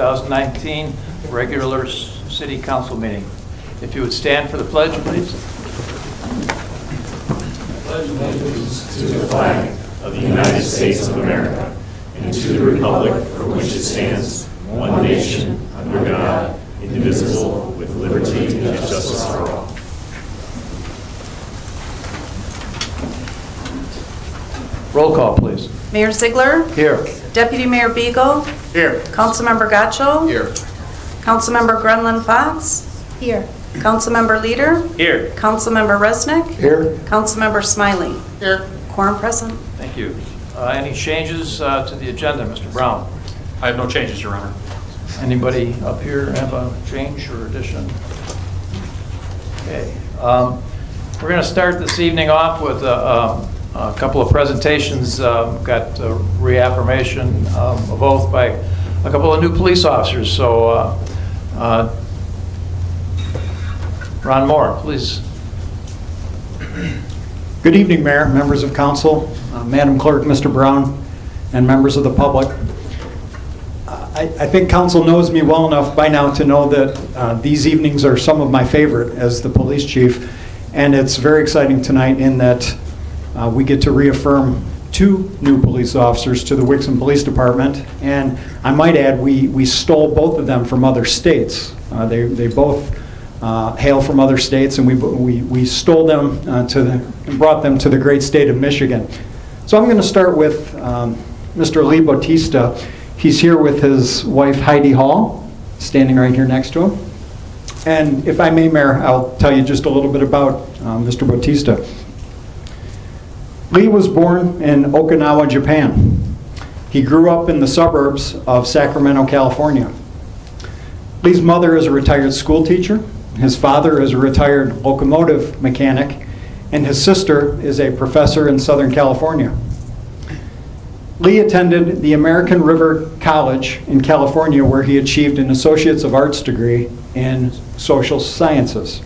2019 regular city council meeting. If you would stand for the pledge, please. Pledge allegiance to the flag of the United States of America and to the republic for which it stands, one nation, under God, indivisible, with liberty and justice for all. Roll call, please. Mayor Ziegler. Here. Deputy Mayor Beagle. Here. Councilmember Gacho. Here. Councilmember Grenlund Fox. Here. Councilmember Leader. Here. Councilmember Resnick. Here. Councilmember Smiley. Here. Quorum present. Thank you. Any changes to the agenda, Mr. Brown? I have no changes, Your Honor. Anybody up here have a change or addition? Okay. We're going to start this evening off with a couple of presentations. Got reaffirmation of oath by a couple of new police officers. So, Ron Moore, please. Good evening, Mayor, members of council, Madam Clerk, Mr. Brown, and members of the public. I think council knows me well enough by now to know that these evenings are some of my favorite as the police chief, and it's very exciting tonight in that we get to reaffirm 2 new police officers to the Wixom Police Department, and I might add we stole both of them from other states. They both hail from other states, and we stole them and brought them to the great state of Michigan. So I'm going to start with Mr. Lee Bautista. He's here with his wife Heidi Hall, standing right here next to him. And if I may, Mayor, I'll tell you just a little bit about Mr. Bautista. Lee was born in Okinawa, Japan. He grew up in the suburbs of Sacramento, California. Lee's mother is a retired school teacher. His father is a retired locomotive mechanic, and his sister is a professor in Southern California. Lee attended the American River College in California, where he achieved an Associates of Arts degree in social sciences.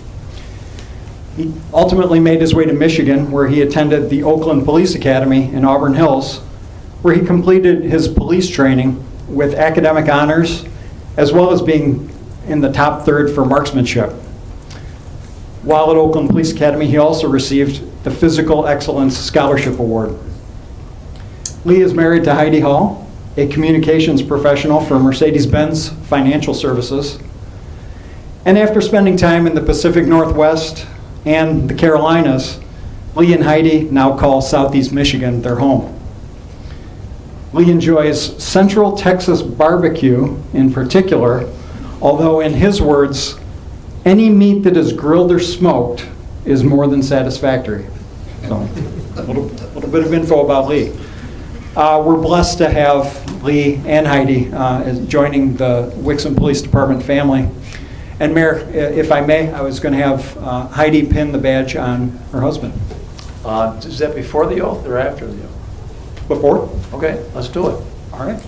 He ultimately made his way to Michigan, where he attended the Oakland Police Academy in Auburn Hills, where he completed his police training with academic honors, as well as being in the top third for marksmanship. While at Oakland Police Academy, he also received the Physical Excellence Scholarship Award. Lee is married to Heidi Hall, a communications professional for Mercedes-Benz Financial Services. And after spending time in the Pacific Northwest and the Carolinas, Lee and Heidi now call Southeast Michigan their home. Lee enjoys Central Texas barbecue in particular, although in his words, any meat that is grilled or smoked is more than satisfactory. So, a little bit of info about Lee. We're blessed to have Lee and Heidi joining the Wixom Police Department family. And Mayor, if I may, I was going to have Heidi pin the badge on her husband. Is that before the oath or after the oath? Before? Okay, let's do it. All right.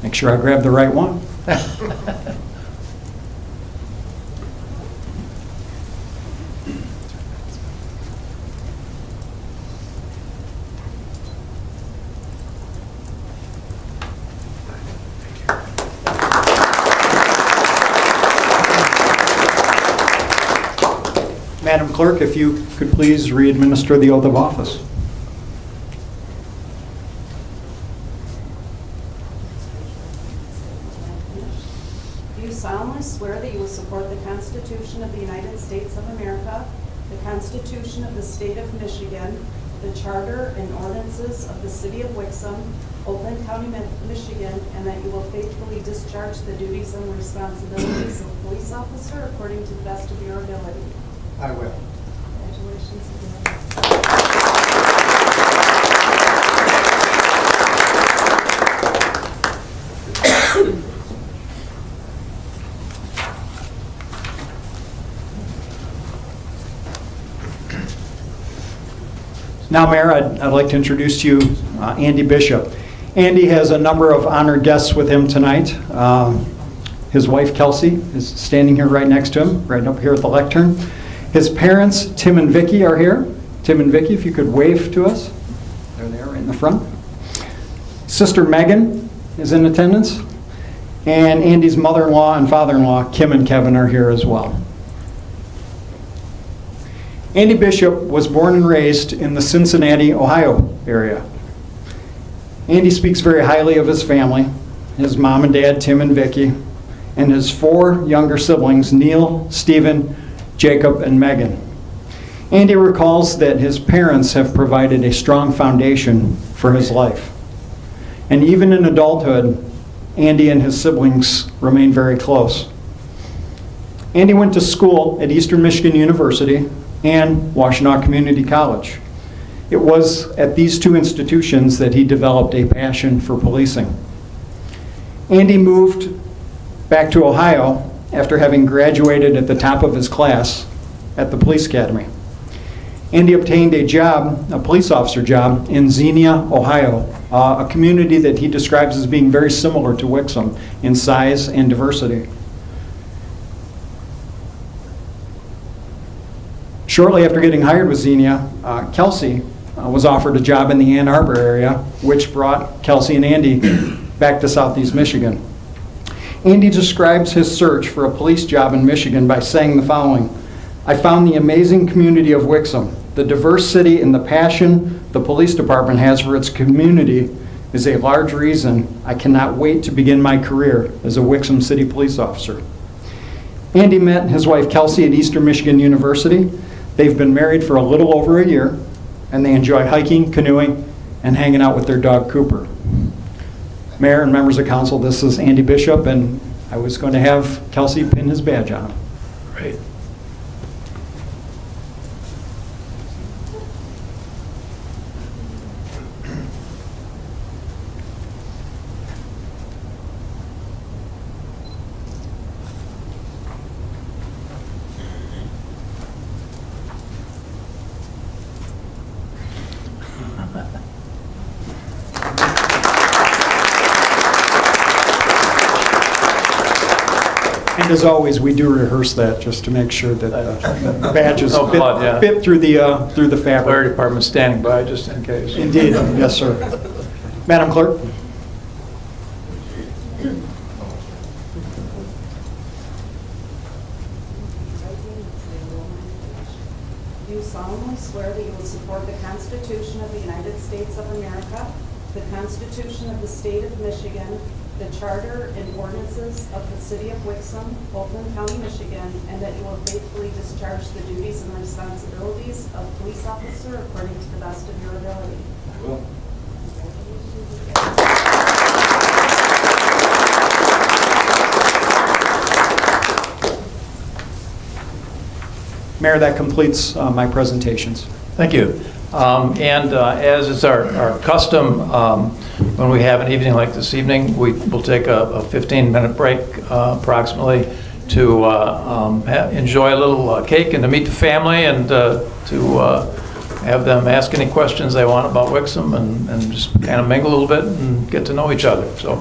Make sure I grab the right one. Madam Clerk, if you could please re-administer the oath of office. Do you solemnly swear that you will support the Constitution of the United States of America, the Constitution of the State of Michigan, the Charter and ordinances of the City of Wixom, Oakland County, Michigan, and that you will faithfully discharge the duties and responsibilities of police officer according to the best of your ability? I will. Congratulations again. Now, Mayor, I'd like to introduce to you Andy Bishop. Andy has a number of honored guests with him tonight. His wife, Kelsey, is standing here right next to him, right up here at the lectern. His parents, Tim and Vicky, are here. Tim and Vicky, if you could wave to us. There they are right in the front. Sister Megan is in attendance. And Andy's mother-in-law and father-in-law, Kim and Kevin, are here as well. Andy Bishop was born and raised in the Cincinnati, Ohio area. Andy speaks very highly of his family, his mom and dad, Tim and Vicki, and his 4 younger siblings, Neil, Stephen, Jacob, and Megan. Andy recalls that his parents have provided a strong foundation for his life. And even in adulthood, Andy and his siblings remain very close. Andy went to school at Eastern Michigan University and Washtenaw Community College. It was at these 2 institutions that he developed a passion for policing. Andy moved back to Ohio after having graduated at the top of his class at the police academy. Andy obtained a job, a police officer job, in Xenia, Ohio, a community that he describes as being very similar to Wixom in size and diversity. Shortly after getting hired with Xenia, Kelsey was offered a job in the Ann Arbor area, which brought Kelsey and Andy back to Southeast Michigan. Andy describes his search for a police job in Michigan by saying the following: "I found the amazing community of Wixom. The diverse city and the passion the police department has for its community is a large reason I cannot wait to begin my career as a Wixom City police officer." Andy met his wife Kelsey at Eastern Michigan University. They've been married for a little over a year, and they enjoy hiking, canoeing, and hanging out with their dog Cooper. Mayor and members of council, this is Andy Bishop, and I was going to have Kelsey pin his badge on him. Great. And as always, we do rehearse that just to make sure that the badges No blood, yeah. fit through the Fire fabric. department standing by just in case. Indeed, yes, sir. Madam Clerk? Do you solemnly swear that you will support the Constitution of the United States of America, the Constitution of the State of Michigan, the Charter and ordinances of the City of Wixom, Oakland County, Michigan, and that you will faithfully discharge the duties and responsibilities of police officer according to the best of your ability? I will. Mayor, that completes my presentations. Thank you. And as is our custom, when we have an evening like this evening, we will take a 15-minute break approximately to enjoy a little cake and to meet the family and to have them ask any questions they want about Wixom and just kind of mingle a little bit and get to know each other. So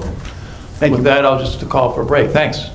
with that, I'll just call for a break. Thanks.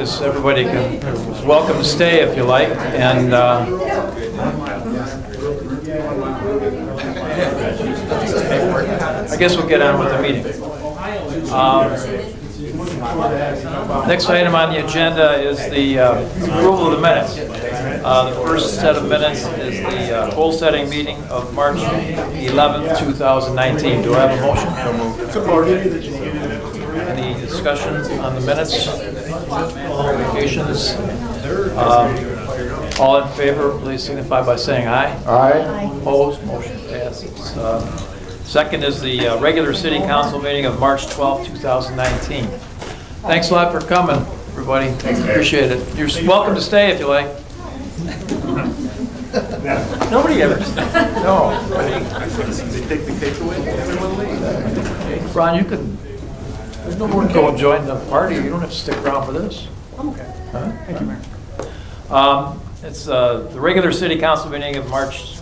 guess everybody is welcome to stay if you like, and I guess we'll get on with the meeting. Next item on the agenda is the approval of the minutes. The first set of minutes is the goal-setting meeting of March 11th, 2019. Do I have a motion? Any discussion on the minutes? Applications? All in favor, please signify by saying aye. Aye. Opposed, motion passes. Second is the regular city council meeting of March 12th, 2019. Thanks a lot for coming, everybody. Appreciate it. You're welcome to stay if you like. Nobody ever. No. They take the cake away? Everyone leave. Ron, you could, there's no more go join the party. You don't have to stick around for this. I'm okay. Huh? Thank you, Mayor. It's the regular city council meeting of March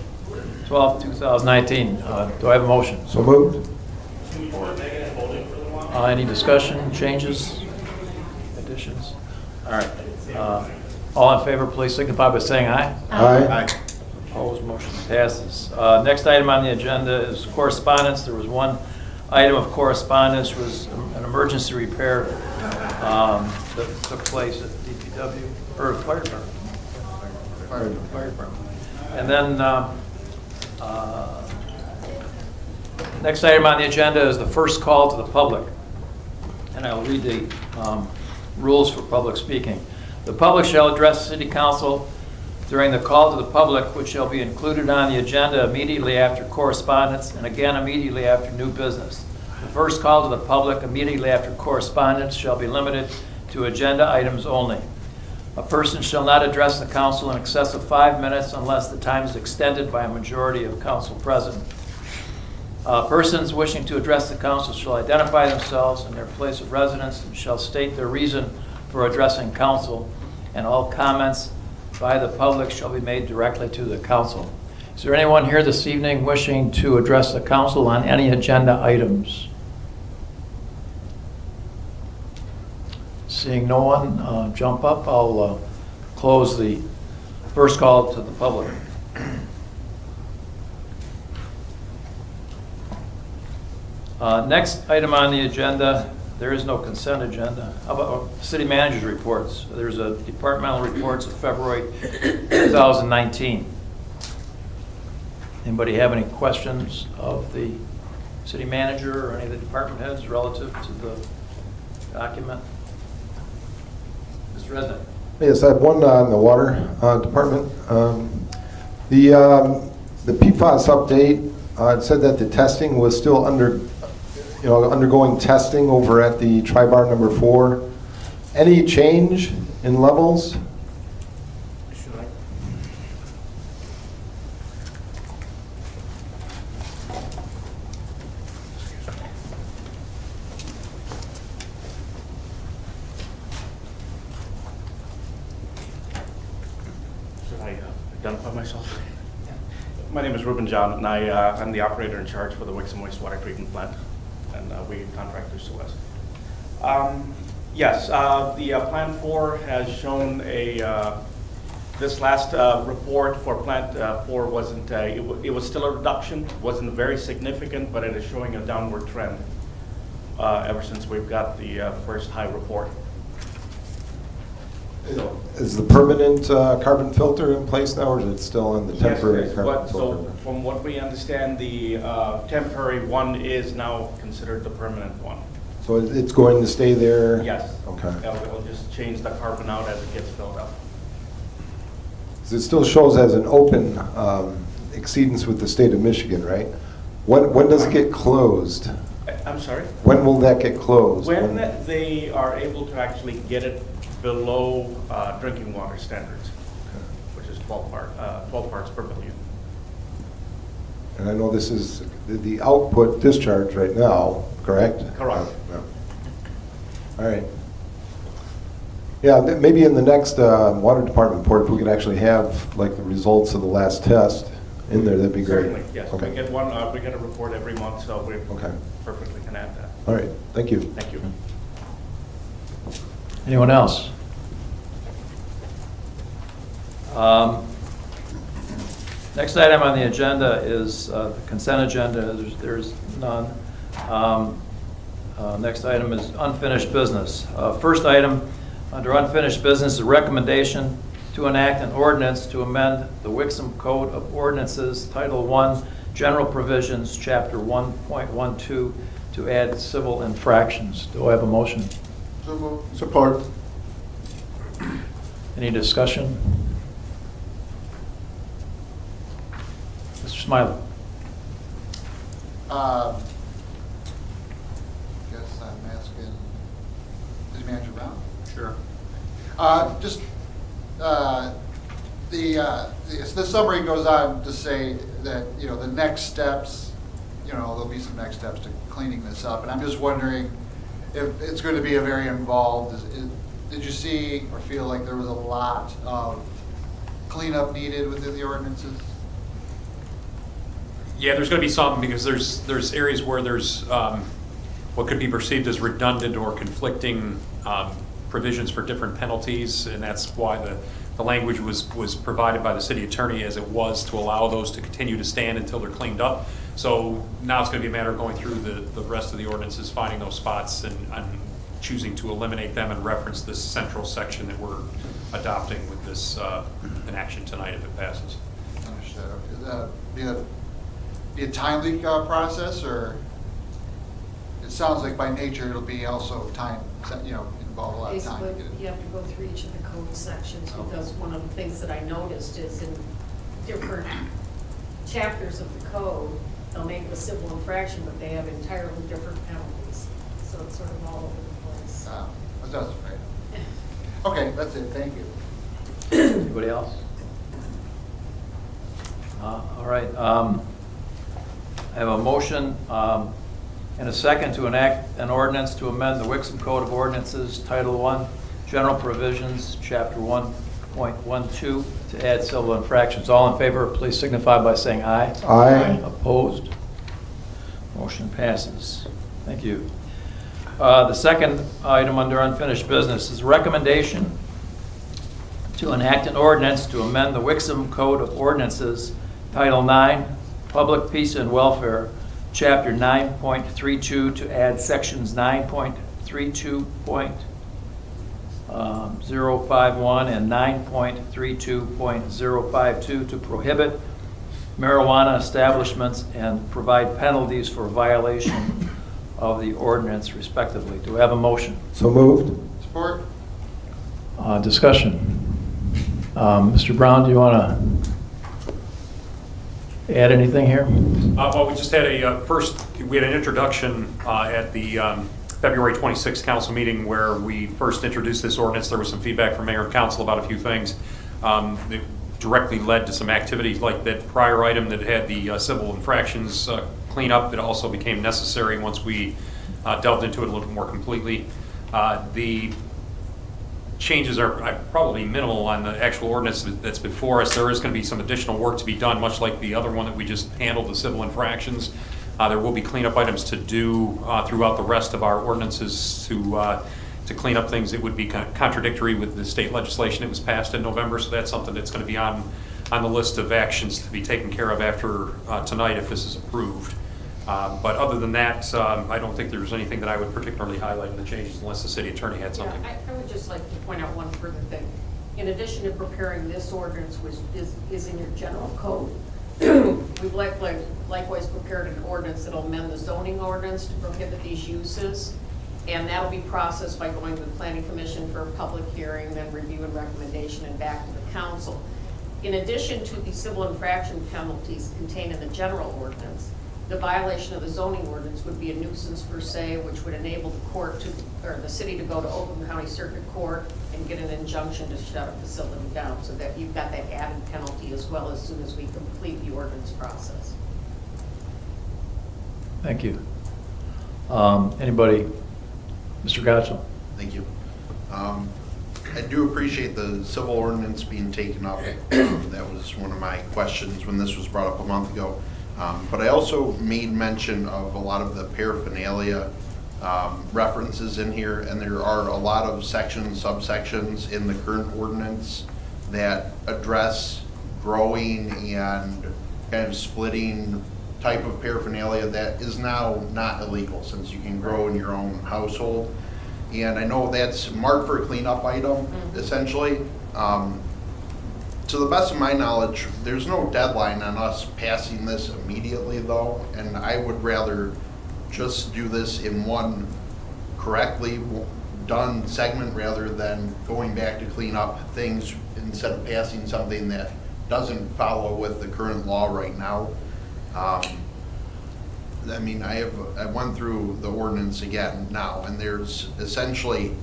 12th, 2019. Do I have a motion? So moved. Any discussion, changes, additions? All right. All in favor, please signify by saying aye. Aye. Opposed, motion passes. Next item on the agenda is correspondence. There was one item of correspondence, was an emergency repair that took place at DPW, or fire department. Fire department. And then, next item on the agenda is the first call to the public. And I'll read the rules for public speaking. The public shall address the city council during the call to the public, which shall be included on the agenda immediately after correspondence and again immediately after new business. The first call to the public immediately after correspondence shall be limited to agenda items only. A person shall not address the council in excess of 5 minutes unless the time is extended by a majority of council present. Persons wishing to address the council shall identify themselves and their place of residence and shall state their reason for addressing council, and all comments by the public shall be made directly to the council. Is there anyone here this evening wishing to address the council on any agenda items? Seeing no one jump up, I'll close the first call to the public. Next item on the agenda, there is no consent agenda. How about city manager's reports? There's a departmental reports of February 2019. Anybody have any questions of the city manager or any of the department heads relative to the document? Mr. Resnick. Yes, I have one on the water department. The PFAS update, it said that the testing was still undergoing testing over at the Tri-Bar number 4. Any change in levels? Should I identify myself? My name is Ruben John, and I'm the operator in charge for the Wixom Wastewater Treatment Plant, and we contractors to us. Yes, the Plant 4 has shown this last report for Plant 4 wasn't, it was still a reduction, wasn't very significant, but it is showing a downward trend ever since we've got the first high report. So, Is the permanent carbon filter in place now, or is it still in the temporary yes, carbon so filter? from what we understand, the temporary one is now considered the permanent one. So it's going to stay there? Yes. Okay. It'll just change the carbon out as it gets filled up. 'Cause it still shows as an open exceedance with the state of Michigan, right? When does it get closed? I'm sorry? When will that get closed? When they are able to actually get it below drinking water standards, which is 12 parts per billion. And I know this is the output discharge right now, correct? Correct. Yeah. All right. Yeah, maybe in the next water department report, if we could actually have like the results of the last test in there, that'd be great. Certainly, yes. Okay. We get a report every month, so we Okay. perfectly can add that. All right, thank you. Thank you. Anyone else? Next item on the agenda is the consent agenda. There's none. Next item is unfinished business. First item under unfinished business is a recommendation to enact an ordinance to amend the Wixom Code of Ordinances, Title I, General Provisions, Chapter 1.12, to add civil infractions. Do I have a motion? Support. Any discussion? Mr. Smiley. Guess I'm asking, City Manager Brown? Sure. Just, the summary goes on to say that, you know, the next steps, you know, there'll be some next steps to cleaning this up. And I'm just wondering if it's going to be a very involved, did you see or feel like there was a lot of cleanup needed within the ordinances? Yeah, there's going to be some, because there's areas where there's what could be perceived as redundant or conflicting provisions for different penalties, and that's why the language was provided by the city attorney as it was, to allow those to continue to stand until they're cleaned up. So now it's going to be a matter of going through the rest of the ordinances, finding those spots, and choosing to eliminate them and reference this central section that we're adopting with this inaction tonight if it passes. Understood. Okay. Be a timely process, or it sounds like by nature it'll be also time, you know, involve a lot of time to get Basically, it. you have to go through each of the code sections, because one of the things that I noticed is in different chapters of the code, they'll make it a civil infraction, but they have entirely different penalties. So it's sort of all over the place. That's right. Okay, that's it. Thank you. Anybody else? All right. I have a motion and a second to enact an ordinance to amend the Wixom Code of Ordinances, Title I, General Provisions, Chapter 1.12, to add civil infractions. All in favor, please signify by saying aye. Aye. Opposed? Motion passes. Thank you. The second item under unfinished business is recommendation to enact an ordinance to amend the Wixom Code of Ordinances, Title IX, Public Peace and Welfare, Chapter 9.32, to add Sections 9.32.051 and 9.32.052 to prohibit marijuana establishments and provide penalties for violation of the ordinance respectively. Do we have a motion? So moved. Support? Discussion. Mr. Brown, do you want to add anything here? Well, we just had we had an introduction at the February 26th council meeting where we first introduced this ordinance. There was some feedback from mayor and council about a few things. That directly led to some activities like that prior item that had the civil infractions cleanup. It also became necessary once we delved into it a little bit more completely. The changes are probably minimal on the actual ordinance that's before us. There is going to be some additional work to be done, much like the other one that we just handled, the civil infractions. There will be cleanup items to do throughout the rest of our ordinances to clean up things that would be contradictory with the state legislation that was passed in November. So that's something that's going to be on the list of actions to be taken care of after tonight if this is approved. But other than that, I don't think there's anything that I would particularly highlight in the changes unless the city attorney had something. Yeah, I would just like to point out one further thing. In addition to preparing this ordinance, which is in your general code, we've likewise prepared an ordinance that'll amend the zoning ordinance to prohibit these uses. And that'll be processed by going to the Planning Commission for a public hearing, then review and recommendation, and back to the council. In addition to the civil infraction penalties contained in the general ordinance, the violation of the zoning ordinance would be a nuisance per se, which would enable the court to, or the city to go to Oakland County Circuit Court and get an injunction to shut a facility down, so that you've got that added penalty as well as soon as we complete the ordinance process. Thank you. Anybody? Mr. Gottschall? Thank you. I do appreciate the civil ordinance being taken up. That was one of my questions when this was brought up a month ago. But I also made mention of a lot of the paraphernalia references in here, and there are a lot of sections, subsections in the current ordinance that address growing and kind of splitting type of paraphernalia that is now not illegal, since you can grow in your own household. And I know that's marked for a cleanup item, essentially. To the best of my knowledge, there's no deadline on us passing this immediately, though, and I would rather just do this in one correctly done segment rather than going back to clean up things instead of passing something that doesn't follow with the current law right now. I mean, I went through the ordinance again now, and there's essentially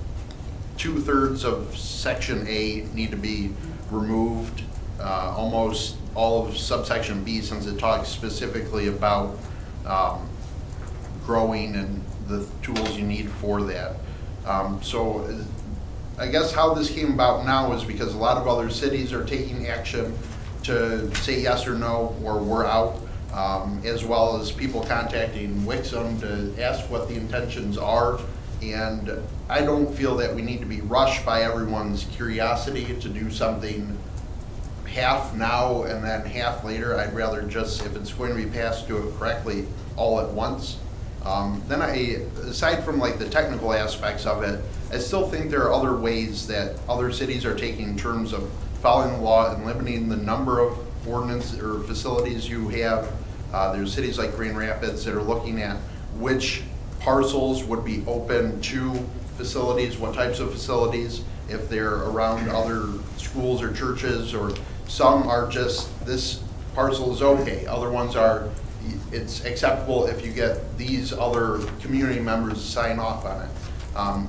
2/3 of section A need to be removed, almost all of subsection B, since it talks specifically about growing and the tools you need for that. So I guess how this came about now is because a lot of other cities are taking action to say yes or no, or we're out, as well as people contacting Wixom to ask what the intentions are. And I don't feel that we need to be rushed by everyone's curiosity to do something half now and then half later. I'd rather just, if it's going to be passed, do it correctly all at once. Then aside from like the technical aspects of it, I still think there are other ways that other cities are taking in terms of following the law and limiting the number of ordinance or facilities you have. There's cities like Grand Rapids that are looking at which parcels would be open to facilities, what types of facilities, if they're around other schools or churches, or some are just, this parcel is okay. Other ones are, it's acceptable if you get these other community members to sign off on it.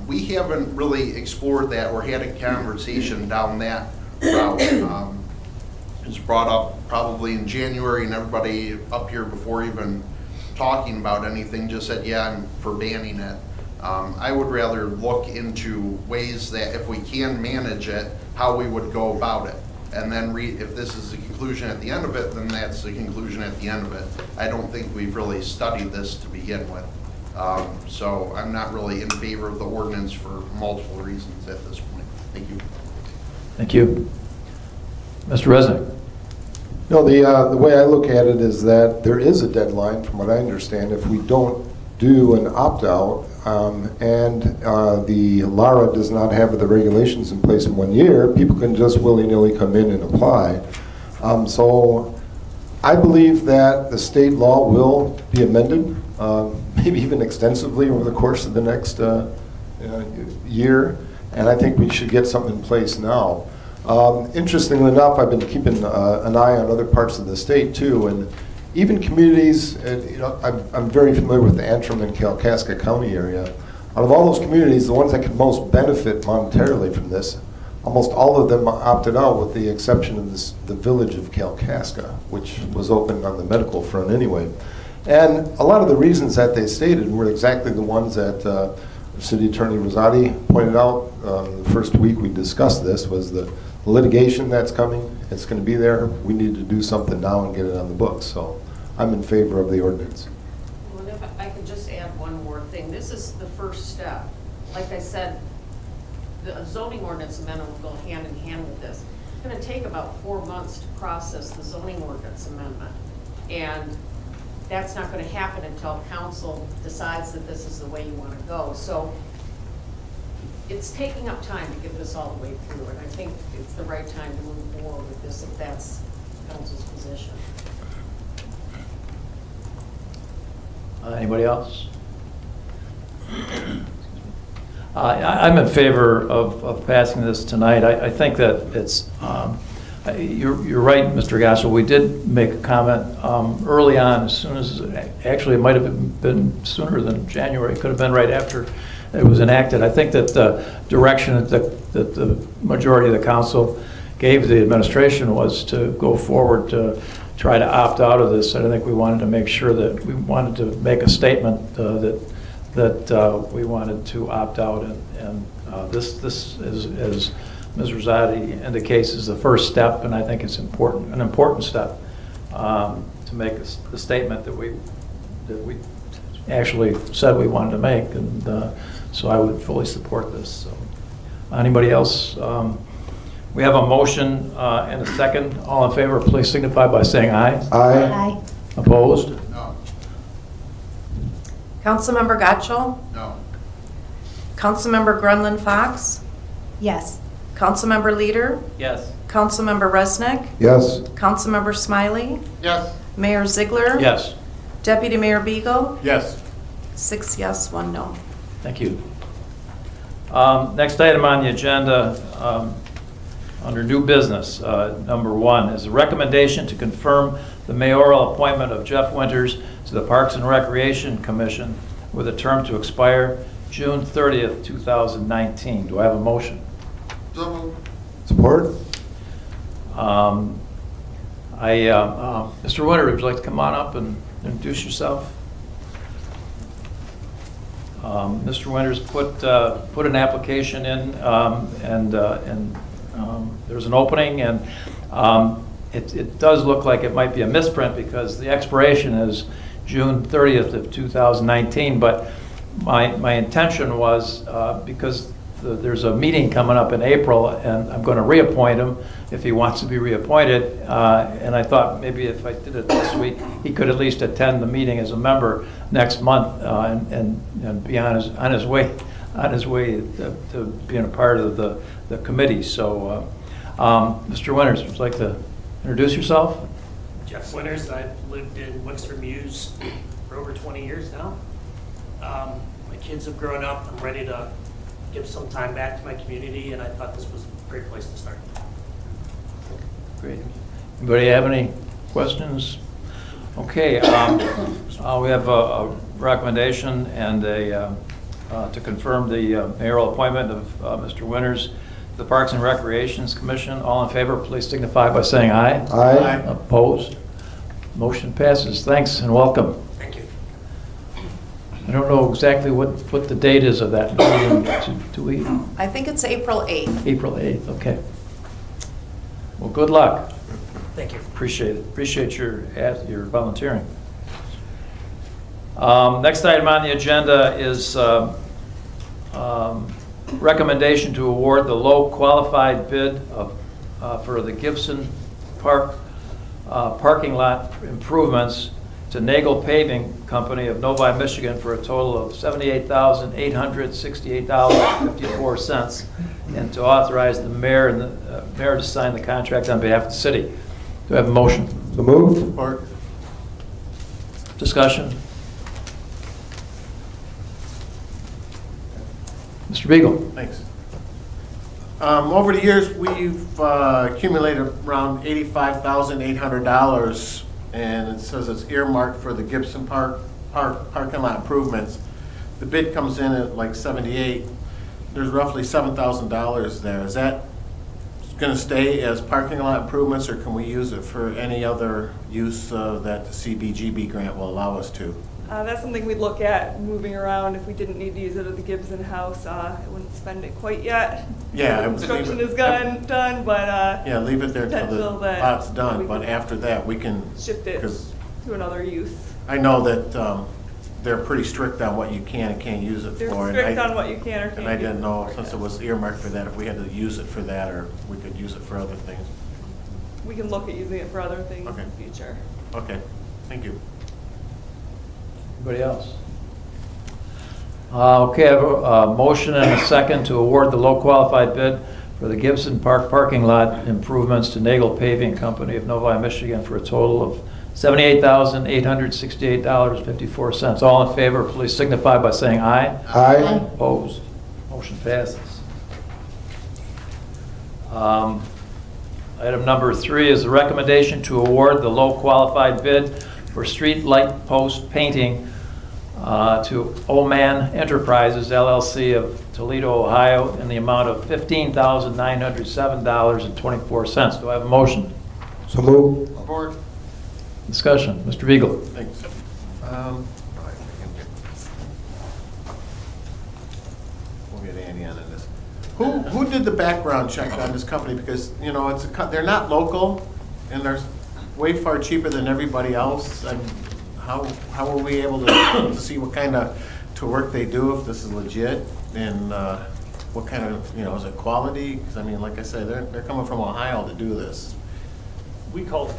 We haven't really explored that or had a conversation down that route. It was brought up probably in January, and everybody up here, before even talking about anything, just said, yeah, I'm for banning it. I would rather look into ways that if we can manage it, how we would go about it. And then if this is the conclusion at the end of it, then that's the conclusion at the end of it. I don't think we've really studied this to begin with. So I'm not really in favor of the ordinance for multiple reasons at this point. Thank you. Thank you. Mr. Resnick? No, the way I look at it is that there is a deadline, from what I understand, if we don't do an opt-out, and the LARA does not have the regulations in place in 1 year, people can just willy-nilly come in and apply. So I believe that the state law will be amended, maybe even extensively over the course of the next year, and I think we should get something in place now. Interestingly enough, I've been keeping an eye on other parts of the state too, and even communities, I'm very familiar with the Antrim and Kalkaska County area. Out of all those communities, the ones that could most benefit monetarily from this, almost all of them opted out, with the exception of the village of Kalkaska, which was open on the medical front anyway. And a lot of the reasons that they stated were exactly the ones that City Attorney Rosati pointed out the first week we discussed this, was the litigation that's coming. It's going to be there. We need to do something now and get it on the books. So I'm in favor of the ordinance. Well, if I could just add one more thing. This is the first step. Like I said, the zoning ordinance amendment will go hand in hand with this. It's going to take about 4 months to process the zoning ordinance amendment. And that's not going to happen until council decides that this is the way you want to go. So it's taking up time to get this all the way through, and I think it's the right time to move forward with this if that's council's position. Anybody else? I'm in favor of passing this tonight. I think that it's, you're right, Mr. Gassel. We did make a comment early on, as soon as, actually it might have been sooner than January. It could have been right after it was enacted. I think that the direction that the majority of the council gave the administration was to go forward to try to opt out of this. And I think we wanted to make sure that we wanted to make a statement that we wanted to opt out, and this is, as Ms. Rosati indicates, is the first step, and I think it's an important step to make the statement that we actually said we wanted to make, and so I would fully support this. So, anybody else We have a motion and a second. All in favor, please signify by saying aye. Aye. Opposed? No. Councilmember Gotchall? No. Councilmember Grunland Fox? Yes. Councilmember Leader? Yes. Councilmember Resnick? Yes. Councilmember Smiley? Yes. Mayor Ziegler? Yes. Deputy Mayor Beagle? Yes. 6 yes, 1 no. Thank you. Next item on the agenda, under new business, number 1, is a recommendation to confirm the mayoral appointment of Jeff Winters to the Parks and Recreation Commission with a term to expire June 30th, 2019. Do I have a motion? So moved. Support? Mr. Winters, would you like to come on up and introduce yourself? Mr. Winters put an application in, and there's an opening, and it does look like it might be a misprint because the expiration is June 30th of 2019, but my intention was, because there's a meeting coming up in April, and I'm going to reappoint him if he wants to be reappointed, and I thought maybe if I did it this week, he could at least attend the meeting as a member next month, and be on his way to being a part of the committee. So, Mr. Winters, would you like to introduce yourself? Jeff Winters. I've lived in Wexford Mews for over 20 years now. My kids have grown up. I'm ready to give some time back to my community, and I thought this was a great place to start. Great. Anybody have any questions? Okay, we have a recommendation and to confirm the mayoral appointment of Mr. Winters to the Parks and Recreations Commission. All in favor, please signify by saying aye. Aye. Opposed? Motion passes. Thanks and welcome. Thank you. I don't know exactly what the date is of that meeting. Do we? I think it's April 8th. April 8th, okay. Well, good luck. Thank you. Appreciate it. Appreciate your volunteering. Next item on the agenda is recommendation to award the low qualified bid for the Gibson Park parking lot improvements to Nagel Paving Company of Novi, Michigan for a total of $78,868.54, and to authorize the mayor and the mayor to sign the contract on behalf of the city. Do I have a motion? So moved? Support. Discussion? Mr. Beagle? Thanks. Over the years, we've accumulated around $85,800, and it says it's earmarked for the Gibson parking lot improvements. The bid comes in at like 78. There's roughly $7,000 there. Is that going to stay as parking lot improvements, or can we use it for any other use that the CBGB grant will allow us to? That's something we'd look at moving around if we didn't need to use it at the Gibson house. I wouldn't spend it quite yet. Yeah, I would Construction leave it- is done, but Yeah, leave it there till potential the that lot's we done, but could after that, we can, shift it because to another use. I know that they're pretty strict on what you can and can't use it They're for. and strict I- on what you can or can't And I use didn't it know, for, since yeah. it was earmarked for that, if we had to use it for that, or we could use it for other things. We can look at using it for other things Okay. in the future. Okay, thank you. Anybody else? Okay, I have a motion and a second to award the low qualified bid for the Gibson Park parking lot improvements to Nagel Paving Company of Novi, Michigan for a total of $78,868.54. All in favor, please signify by saying aye. Aye. Opposed? Motion passes. Item number 3 is the recommendation to award the low qualified bid for street light post painting to Oman Enterprises LLC of Toledo, Ohio, in the amount of $15,907.24. Do I have a motion? So moved? Support. Discussion. Mr. Beagle. Thanks. We'll get Andy on this. Who did the background check on this company? Because, you know, they're not local, and they're way far cheaper than everybody else. And how are we able to see what kind of work they do, if this is legit? And what kind of, is it quality? Because I mean, like I said, they're coming from Ohio to do this. We called a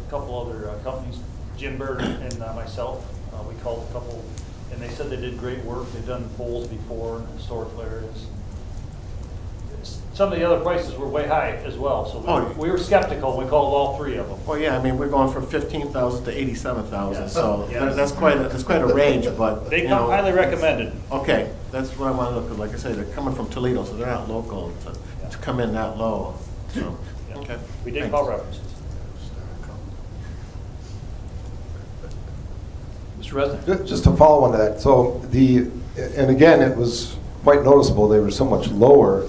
couple other companies, Jim Bird and myself. We called a couple, and they said they did great work. They've done poles before in historical areas. Some of the other prices were way high as well, so we were skeptical. We called all three of them. Well, yeah, I mean, we're going from 15,000 to 87,000, Yeah. so Yeah. that's quite a range, but. They come highly recommended. Okay, that's what I want to look at. Like I say, they're coming from Toledo, so they're not local to come in that low, so, Yeah. okay. We did Thanks. call references. Mr. Resnick? Just to follow on to that, so and again, it was quite noticeable, they were so much lower.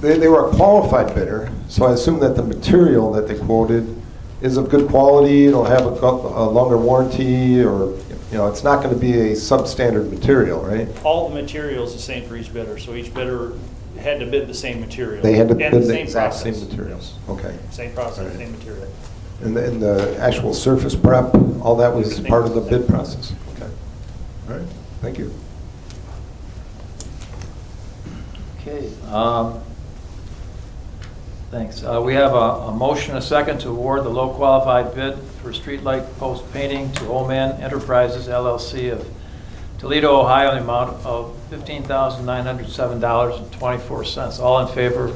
They were a qualified bidder, so I assume that the material that they quoted is of good quality, it'll have a longer warranty, or, it's not going to be a substandard material, right? All the materials the same for each bidder, so each bidder had to bid the same material. They had to And bid the same exact process. same materials, okay. Same process, All right. same material. And the actual surface prep, all that was part of the bid process? Okay. All right, thank you. Okay. Thanks. We have a motion, a second, to award the low qualified bid for streetlight post painting to Oman Enterprises LLC of Toledo, Ohio, in the amount of $15,907.24. All in favor,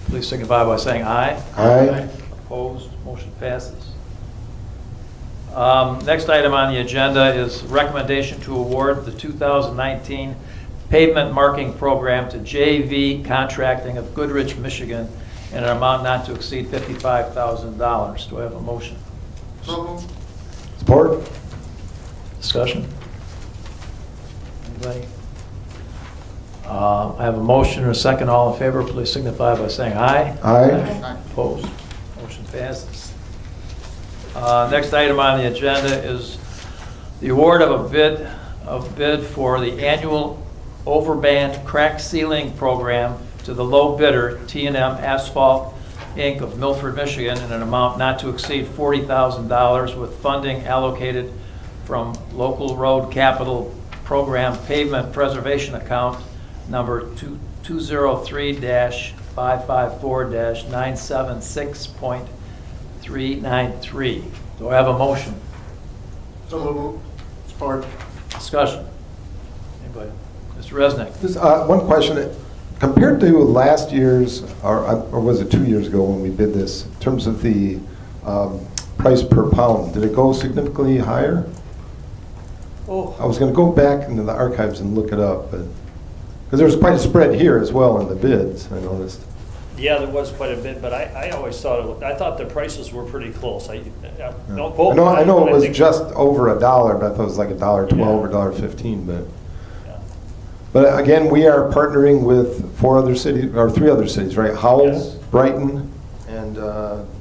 please signify by saying aye. Aye. Opposed, motion passes. Next item on the agenda is recommendation to award the 2019 pavement marking program to JV Contracting of Goodrich, Michigan, in an amount not to exceed $55,000. Do I have a motion? So moved. Support? Discussion? Anybody? I have a motion and a second. All in favor, please signify by saying aye. Aye. Aye. Opposed? Motion passes. Next item on the agenda is the award of a bid for the annual overband crack sealing program to the low bidder, T&M Asphalt, Inc. of Milford, Michigan, in an amount not to exceed $40,000 with funding allocated from Local Road Capital Program Pavement Preservation Account number 203-554-976.393. Do I have a motion? So moved. Support. Discussion? Anybody? Mr. Resnick? Just one question. Compared to last year's, or was it 2 years ago when we bid this, in terms of the price per pound, did it go significantly higher? Oh. I was going to go back into the archives and look it up, but because there was quite a spread here as well in the bids, I noticed. Yeah, there was quite a bit, but I always thought, I thought the prices were pretty close. Don't I quote me, know but it was think- just over $1, but I thought it was like $1.12 Yeah. or $1.15, but. Yeah. But again, we are partnering with 3 other cities, right? Howell, Yes. Brighton, and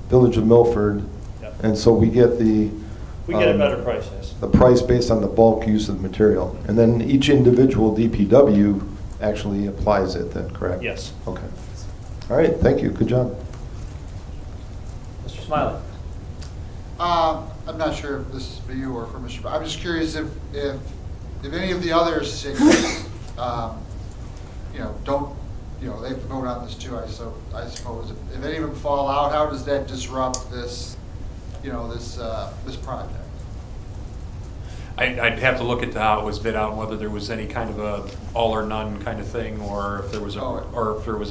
Village of Milford. Yep. And so we get We get a better price, yes. the price based on the bulk use of the material. And then each individual DPW actually applies it then, correct? Yes. Okay. All right, thank you, good job. Mr. Smiley? I'm not sure if this is for you or for Mr. Brown. I'm just curious if any of the other cities, don't, they have to vote on this too, I suppose. If any of them fall out, how does that disrupt this, this project? I'd have to look at how it was bid out, whether there was any kind of a all or none kind of thing, or if there was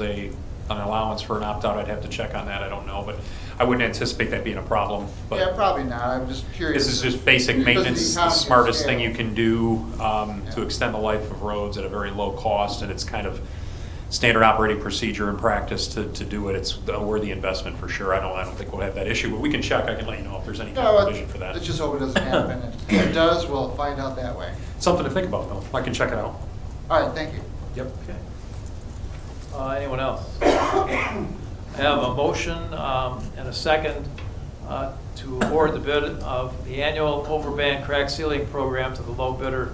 an allowance for an opt-out. I'd have to check on that, I don't know, but I wouldn't anticipate that being a problem. But Yeah, probably not. I'm just curious. this is just basic Because of the maintenance, the economy of smartest thing scale. you can do Yeah. to extend the life of roads at a very low cost, and it's kind of standard operating procedure and practice to do it. It's a worthy investment for sure. I don't think we'll have that issue, but we can check. I can let you know if there's any kind of provision for that. Let's just hope it doesn't happen. And if it does, we'll find out that way. Something to think about, though. I can check it out. All right, thank you. Yep. Okay. Anyone else? I have a motion and a second to award the bid of the annual overband crack sealing program to the low bidder,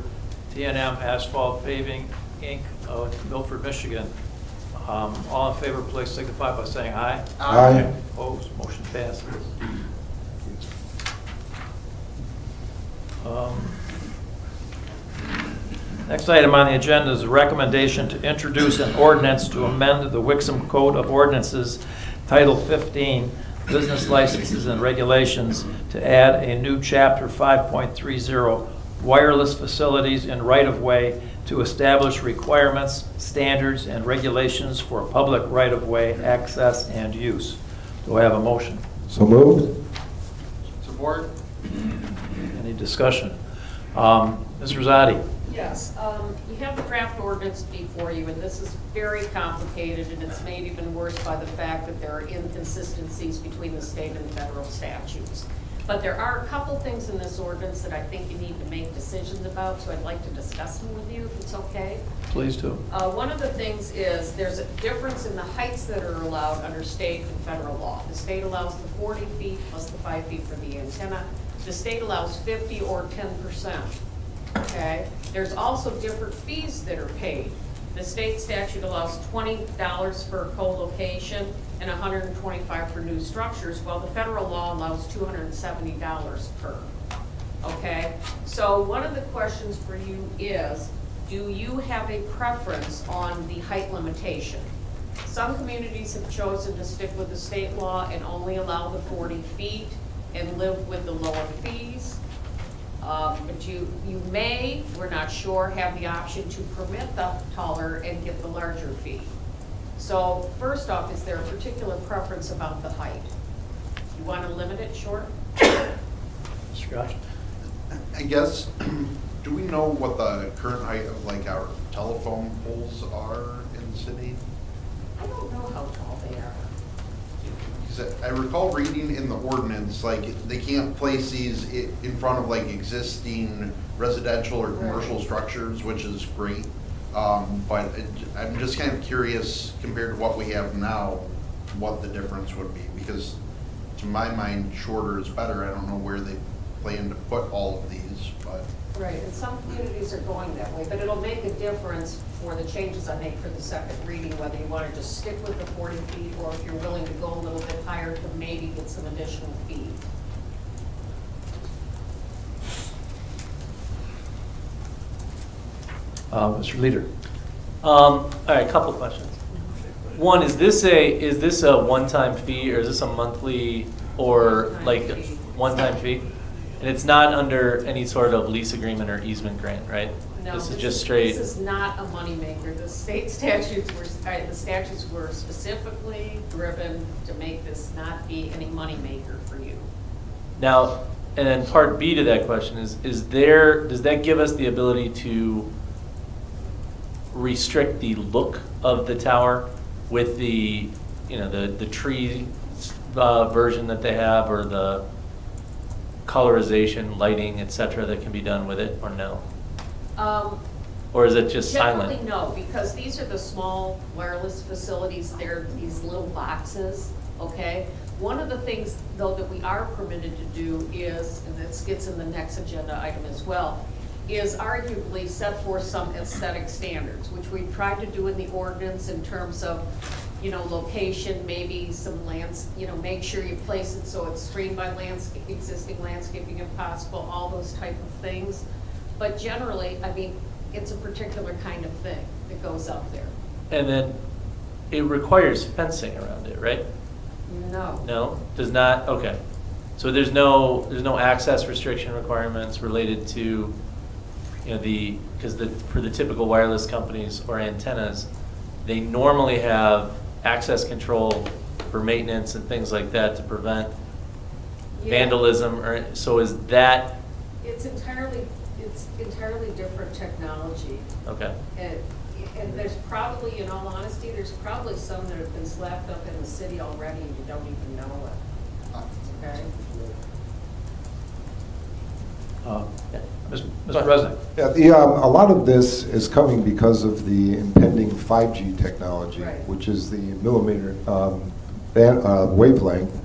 T&M Asphalt Paving, Inc. of Milford, Michigan. All in favor, please signify by saying aye. Aye. Opposed, motion passes. Next item on the agenda is a recommendation to introduce an ordinance to amend the Wixom Code of Ordinances, Title 15, Business Licenses and Regulations, to add a new Chapter 5.30, Wireless Facilities in Right-of-Way, to establish requirements, standards, and regulations for public right-of-way access and use. Do I have a motion? So moved. Support? Any discussion? Ms. Rosati? Yes, you have the draft ordinance before you, and this is very complicated, and it's made even worse by the fact that there are inconsistencies between the state and federal statutes. But there are a couple things in this ordinance that I think you need to make decisions about, so I'd like to discuss them with you, if it's okay. Please do. One of the things is there's a difference in the heights that are allowed under state and federal law. The state allows the 40 feet plus the 5 feet for the antenna. The state allows 50 or 10%. Okay? There's also different fees that are paid. The state statute allows $20 for co-location and $125 for new structures, while the federal law allows $270 per. Okay? So one of the questions for you is, do you have a preference on the height limitation? Some communities have chosen to stick with the state law and only allow the 40 feet and live with the lower fees. But you may, we're not sure, have the option to permit the taller and get the larger fee. So first off, is there a particular preference about the height? You want to limit it short? Mr. Gosh? I guess, do we know what the current height of like our telephone poles are in the city? I don't know how tall they are. Because I recall reading in the ordinance, like, they can't place these in front of like existing residential or commercial structures, which is great. But I'm just kind of curious, compared to what we have now, what the difference would be. Because to my mind, shorter is better. I don't know where they plan to put all of these, but. Right, and some communities are going that way, but it'll make a difference for the changes I make for the second reading, whether you want to just stick with the 40 feet or if you're willing to go a little bit higher to maybe get some additional feet. Mr. Leader? All right, a couple questions. One, is this a one-time fee, or is this a monthly, or like one-time fee? And it's not under any sort of lease agreement or easement grant, right? No, This is just straight. This is not a moneymaker. The state statutes were specifically driven to make this not be any moneymaker for you. Now, and then part B to that question is does that give us the ability to restrict the look of the tower with the, the tree version that they have, or the colorization, lighting, et cetera, that can be done with it, or no? Or is it just silent? Generally, no, because these are the small wireless facilities. They're these little boxes, okay? One of the things, though, that we are permitted to do is, and this gets in the next agenda item as well, is arguably set forth some aesthetic standards, which we tried to do in the ordinance in terms of, location, maybe some make sure you place it so it's screened by existing landscaping if possible, all those type of things. But generally, it's a particular kind of thing that goes up there. And then it requires fencing around it, right? No. No? Does not? Okay. So there's no access restriction requirements related to, because for the typical wireless companies or antennas, they normally have access control for maintenance and things like that to prevent vandalism, or so is that? It's entirely different technology. Okay. And there's probably, in all honesty, there's probably some that have been slapped up in the city already and you don't even know it. Okay? Mr. President? Yeah, a lot of this is coming because of the impending 5G technology, Right. which is the millimeter wavelength,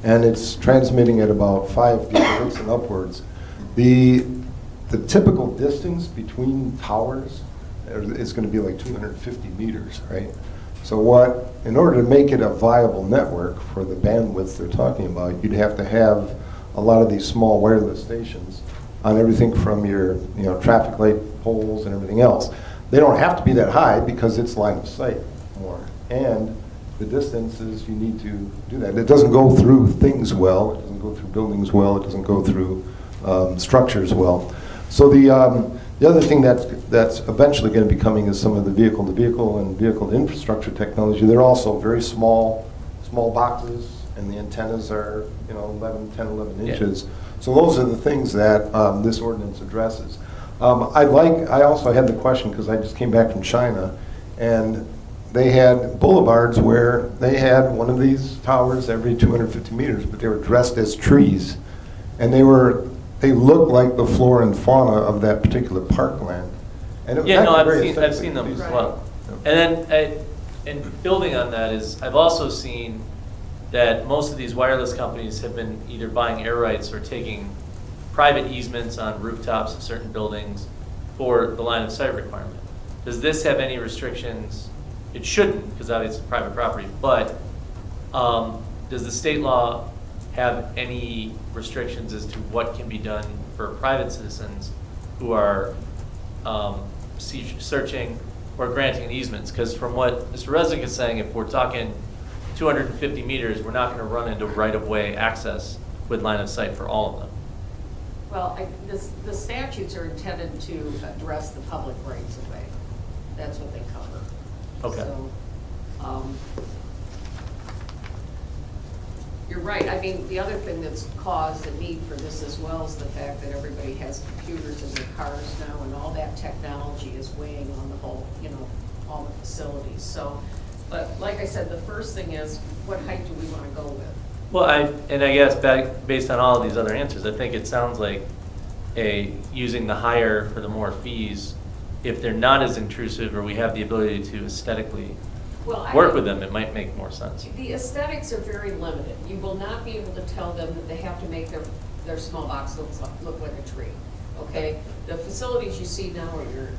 and it's transmitting at about 5 gigahertz and upwards. The typical distance between towers is going to be like 250 meters, right? So in order to make it a viable network for the bandwidth they're talking about, you'd have to have a lot of these small wireless stations on everything from your, traffic light poles and everything else. They don't have to be that high because it's line of sight more. And the distances, you need to do that. It doesn't go through things well, it doesn't go through buildings well, it doesn't go through structures well. So the other thing that's eventually going to be coming is some of the vehicle-to-vehicle and vehicle-to-infrastructure technology. They're also very small boxes, and the antennas are 10, 11 inches. So those are the things that this ordinance addresses. I also had the question, because I just came back from China, and they had boulevards where they had one of these towers every 250 meters, but they were dressed as trees. And they looked like the flora and fauna of that particular parkland. And it was actually very I've seen them as well. And then, and building on that is, I've also seen that most of these wireless companies have been either buying air rights or taking private easements on rooftops of certain buildings for the line of sight requirement. Does this have any restrictions? It shouldn't, because obviously it's private property, but does the state law have any restrictions as to what can be done for private citizens who are searching or granting easements? Because from what Mr. Resnick is saying, if we're talking 250 meters, we're not going to run into right-of-way access with line of sight for all of them. Well, the statutes are intended to address the public rights of way. That's what they cover. Okay. So, you're right. I mean, the other thing that's caused the need for this as well is the fact that everybody has computers in their cars now, and all that technology is weighing on the whole, all the facilities. So, but like I said, the first thing is, what height do we want to go with? Well, I guess based on all of these other answers, I think it sounds like using the higher for the more fees, if they're not as intrusive or we have the ability to aesthetically work with them, it might make more sense. The aesthetics are very limited. You will not be able to tell them that they have to make their small box look like a tree. Okay, the facilities you see now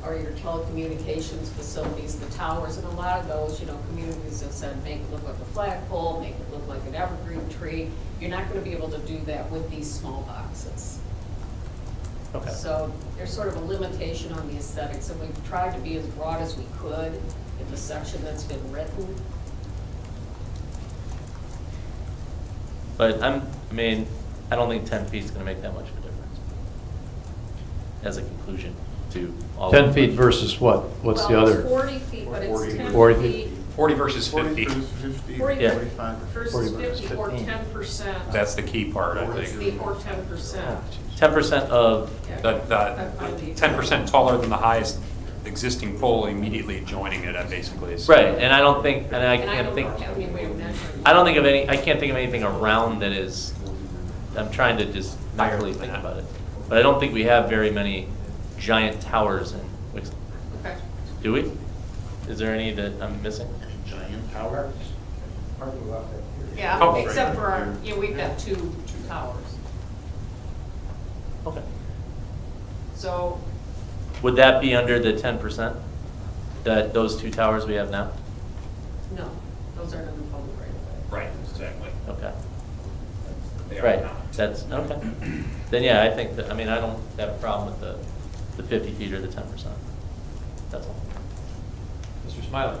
are your telecommunications facilities, the towers, and a lot of those, communities have said, make it look like a flagpole, make it look like an evergreen tree. You're not going to be able to do that with these small boxes. Okay. So there's sort of a limitation on the aesthetics, and we've tried to be as broad as we could in the section that's been written. But I don't think 10 feet is going to make that much of a difference as a conclusion to all. 10 feet versus what? What's the other? 40 feet, but it's 10 40 feet. 40 versus 50. 40 Yeah. versus 50 or 10%. That's the key part, I It's think. the or 10%. 10% of, The 10% taller than the highest existing pole immediately adjoining it, basically. is- right, and I don't think, and I And I can't don't think, have any way of measuring. I don't think of any, I can't think of anything around that is, I'm trying to just mentally think about it. But I don't think we have very many giant towers in Wixom. Okay. Do we? Is there any that I'm missing? Giant tower? Yeah, Oh, except right. for our, we've got two towers. Okay. So, Would that be under the 10%? That, those two towers we have now? no, those aren't in the public right of way. Right, exactly. Okay. They are Right, not. that's, okay. Then, yeah, I think that, I don't have a problem with the 50 feet or the 10%. That's all. Mr. Smiley?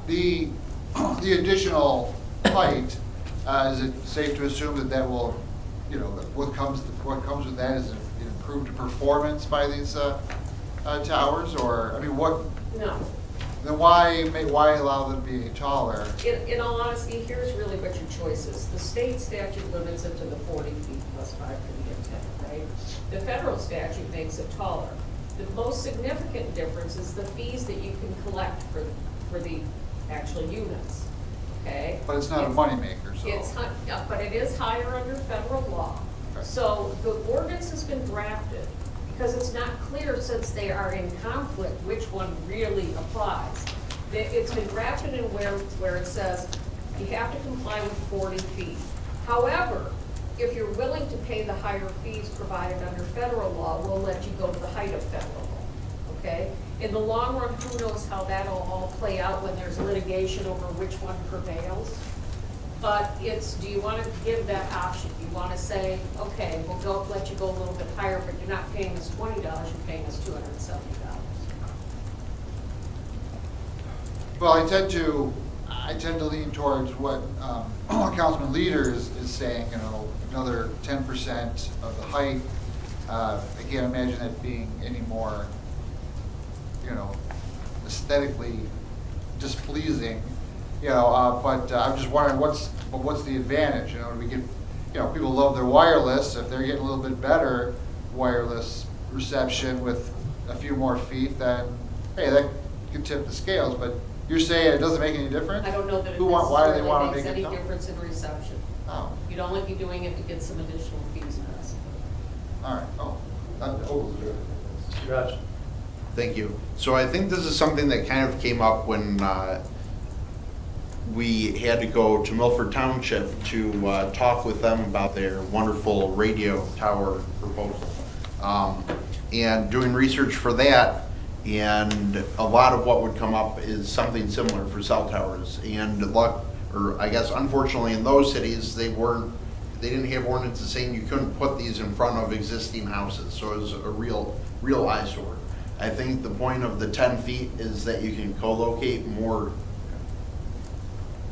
The additional height, is it safe to assume that will, what comes with that is an improved performance by these towers? Or, what, No. then why allow them to be taller? In all honesty, here's really what your choice is. The state statute limits it to the 40 feet plus 5 for the antenna, right? The federal statute makes it taller. The most significant difference is the fees that you can collect for the actual units, okay? But it's not a moneymaker, so. But it is higher under federal law. Okay. So the ordinance has been drafted because it's not clear, since they are in conflict, which one really applies. It's been drafted in where it says you have to comply with 40 feet. However, if you're willing to pay the higher fees provided under federal law, we'll let you go to the height of federal law, okay? In the long run, who knows how that'll all play out when there's litigation over which one prevails. But it's, do you want to give that option? Do you want to say, okay, we'll go, let you go a little bit higher, but you're not paying us $20, you're paying us $270? Well, I tend to lean towards what Councilman Leaders is saying, you know, another 10% of the height. I can't imagine it being any more, you know, aesthetically displeasing, you know, but I'm just wondering what's the advantage, you know, do we get, you know, people love their wireless, if they're getting a little bit better wireless reception with a few more feet, then, hey, that could tip the scales, but you're saying it doesn't make any difference? I don't know that it Why do they necessarily want to makes make any it come? difference in reception. Oh, You'd only be doing it to get some additional fees passed. all right, Mr. Judge. Thank you. So I think this is something that kind of came up when we had to go to Milford Township to talk with them about their wonderful radio tower proposal. And doing research for that, and a lot of what would come up is something similar for cell towers. And I guess unfortunately in those cities, they didn't have ordinances saying you couldn't put these in front of existing houses. So it was a real eyesore. I think the point of the 10 feet is that you can co-locate more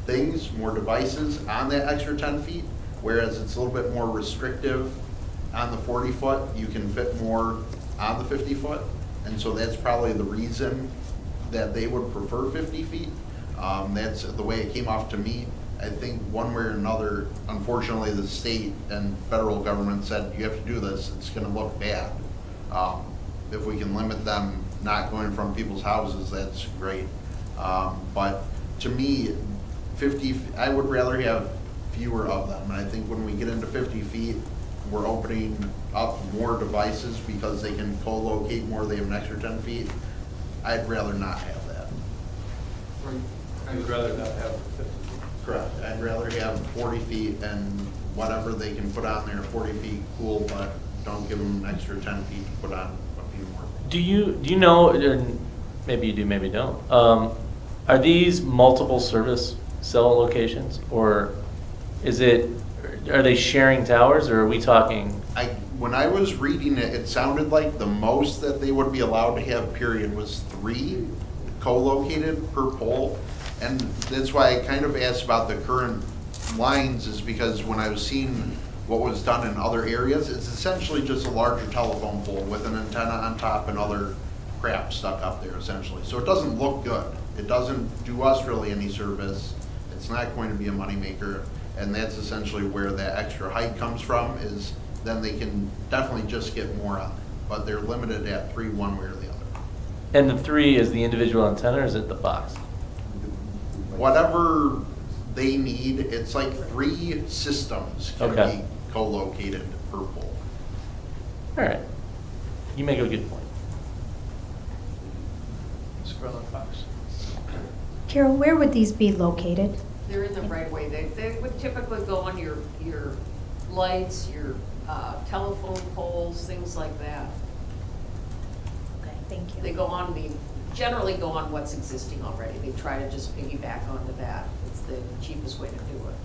things, more devices on that extra 10 feet, whereas it's a little bit more restrictive on the 40 foot. You can fit more on the 50 foot. And so that's probably the reason that they would prefer 50 feet. That's the way it came off to me. I think one way or another, unfortunately, the state and federal government said, you have to do this, it's gonna look bad. If we can limit them not going from people's houses, that's great. But to me, 50, I would rather have fewer of them. And I think when we get into 50 feet, we're opening up more devices because they can co-locate more, they have an extra 10 feet. I'd rather not have that. I'd rather not have 50 feet. Correct. I'd rather have 40 feet and whatever they can put on there, 40 feet, cool, but don't give them an extra 10 feet to put on a few more. Do you know, and maybe you do, maybe you don't, are these multiple service cell locations, or are they sharing towers, or are we talking? When I was reading it, it sounded like the most that they would be allowed to have, period, was 3 co-located per pole. And that's why I kind of asked about the current lines, is because when I was seeing what was done in other areas, it's essentially just a larger telephone pole with an antenna on top and other crap stuck up there, essentially. So it doesn't look good. It doesn't do us really any service. It's not going to be a moneymaker. And that's essentially where that extra height comes from, is then they can definitely just get more on it. But they're limited at 3 one way or the other. And the 3 is the individual antenna, or is it the box? Whatever they need, it's like 3 systems can Okay. be co-located per pole. All right. You make a good point. Ms. Carolyn Fox. Carol, where would these be located? They're in the right way. They would typically go on your lights, your telephone poles, things like that. Okay, thank you. They generally go on what's existing already. They try to just piggyback onto that. It's the cheapest way to do it.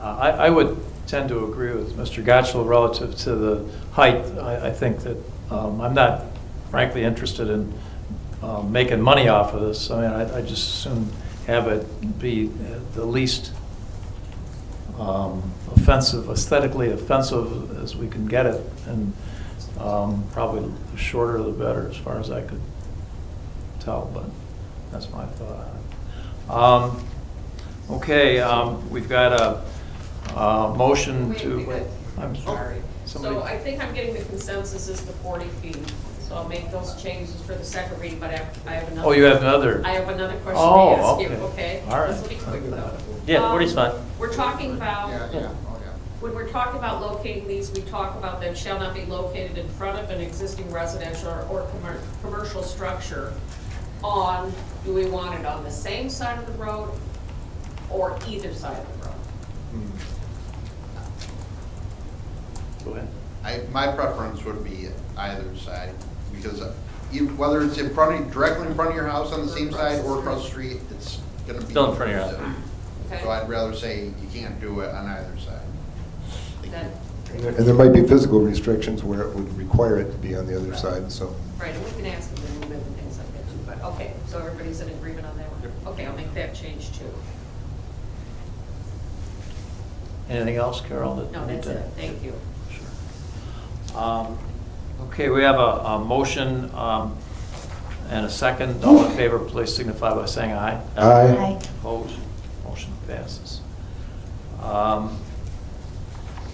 I would tend to agree with Mr. Gotchel relative to the height. I think that I'm not frankly interested in making money off of this. I mean, I just assume have it be the least offensive, aesthetically offensive as we can get it, and probably the shorter the better as far as I could tell, but that's my thought. Okay, we've got a motion Wait, to... wait, wait. I'm sorry. So I think I'm getting the consensus is the 40 feet. So I'll make those changes for the second reading, but I have another. Oh, you have another? I have another question to Oh, ask you, okay. okay? All right. This will be quick though. Yeah, 40's fine. We're talking about, yeah. when we're talking about locating these, we talk about that shall not be located in front of an existing residential or commercial structure on, do we want it on the same side of the road or either side of the road? Go ahead. My preference would be either side, because whether it's in front of, directly in front of your house on the same side or across the street, it's gonna be. Still in front of your house. Okay. So I'd rather say you can't do it on either side. That- And there might be physical restrictions where it would require it to be on the other side, so. Right, and we can ask them to move it and things like that too, but, okay, so everybody's in agreement on that one? Okay, I'll make that change too. Anything else, Carol? that No, we need that's to- it, thank you. Okay, we have a motion and a second. All in favor, please signify by saying aye. Aye. Opposed? Motion passes.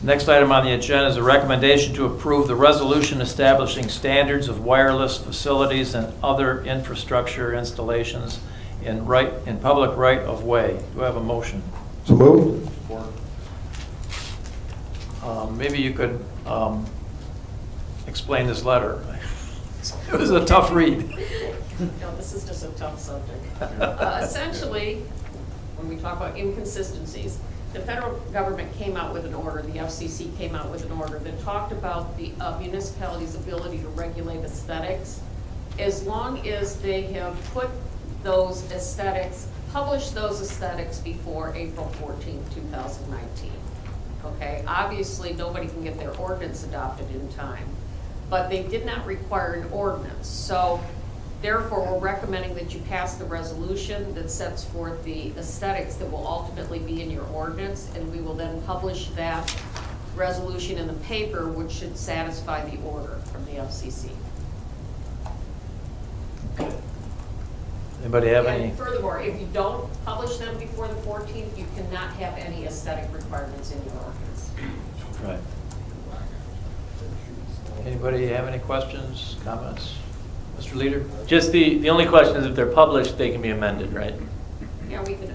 Next item on the agenda is a recommendation to approve the resolution establishing standards of wireless facilities and other infrastructure installations in public right-of-way. Do I have a motion? So moved? Maybe you could explain this letter. It was a tough read. No, this is just a tough subject. Essentially, when we talk about inconsistencies, the federal government came out with an order, the FCC came out with an order that talked about the municipalities' ability to regulate aesthetics, as long as they have put those aesthetics, published those aesthetics before April 14, 2019. Okay, obviously, nobody can get their ordinance adopted in time, but they did not require an ordinance. So therefore, we're recommending that you pass the resolution that sets forth the aesthetics that will ultimately be in your ordinance, and we will then publish that resolution in the paper, which should satisfy the order from the FCC. Anybody have any? And furthermore, if you don't publish them before the 14th, you cannot have any aesthetic requirements in your ordinance. Right. Anybody have any questions, comments? Mr. Leader? Just the only question is if they're published, they can be amended, right? Yeah, we could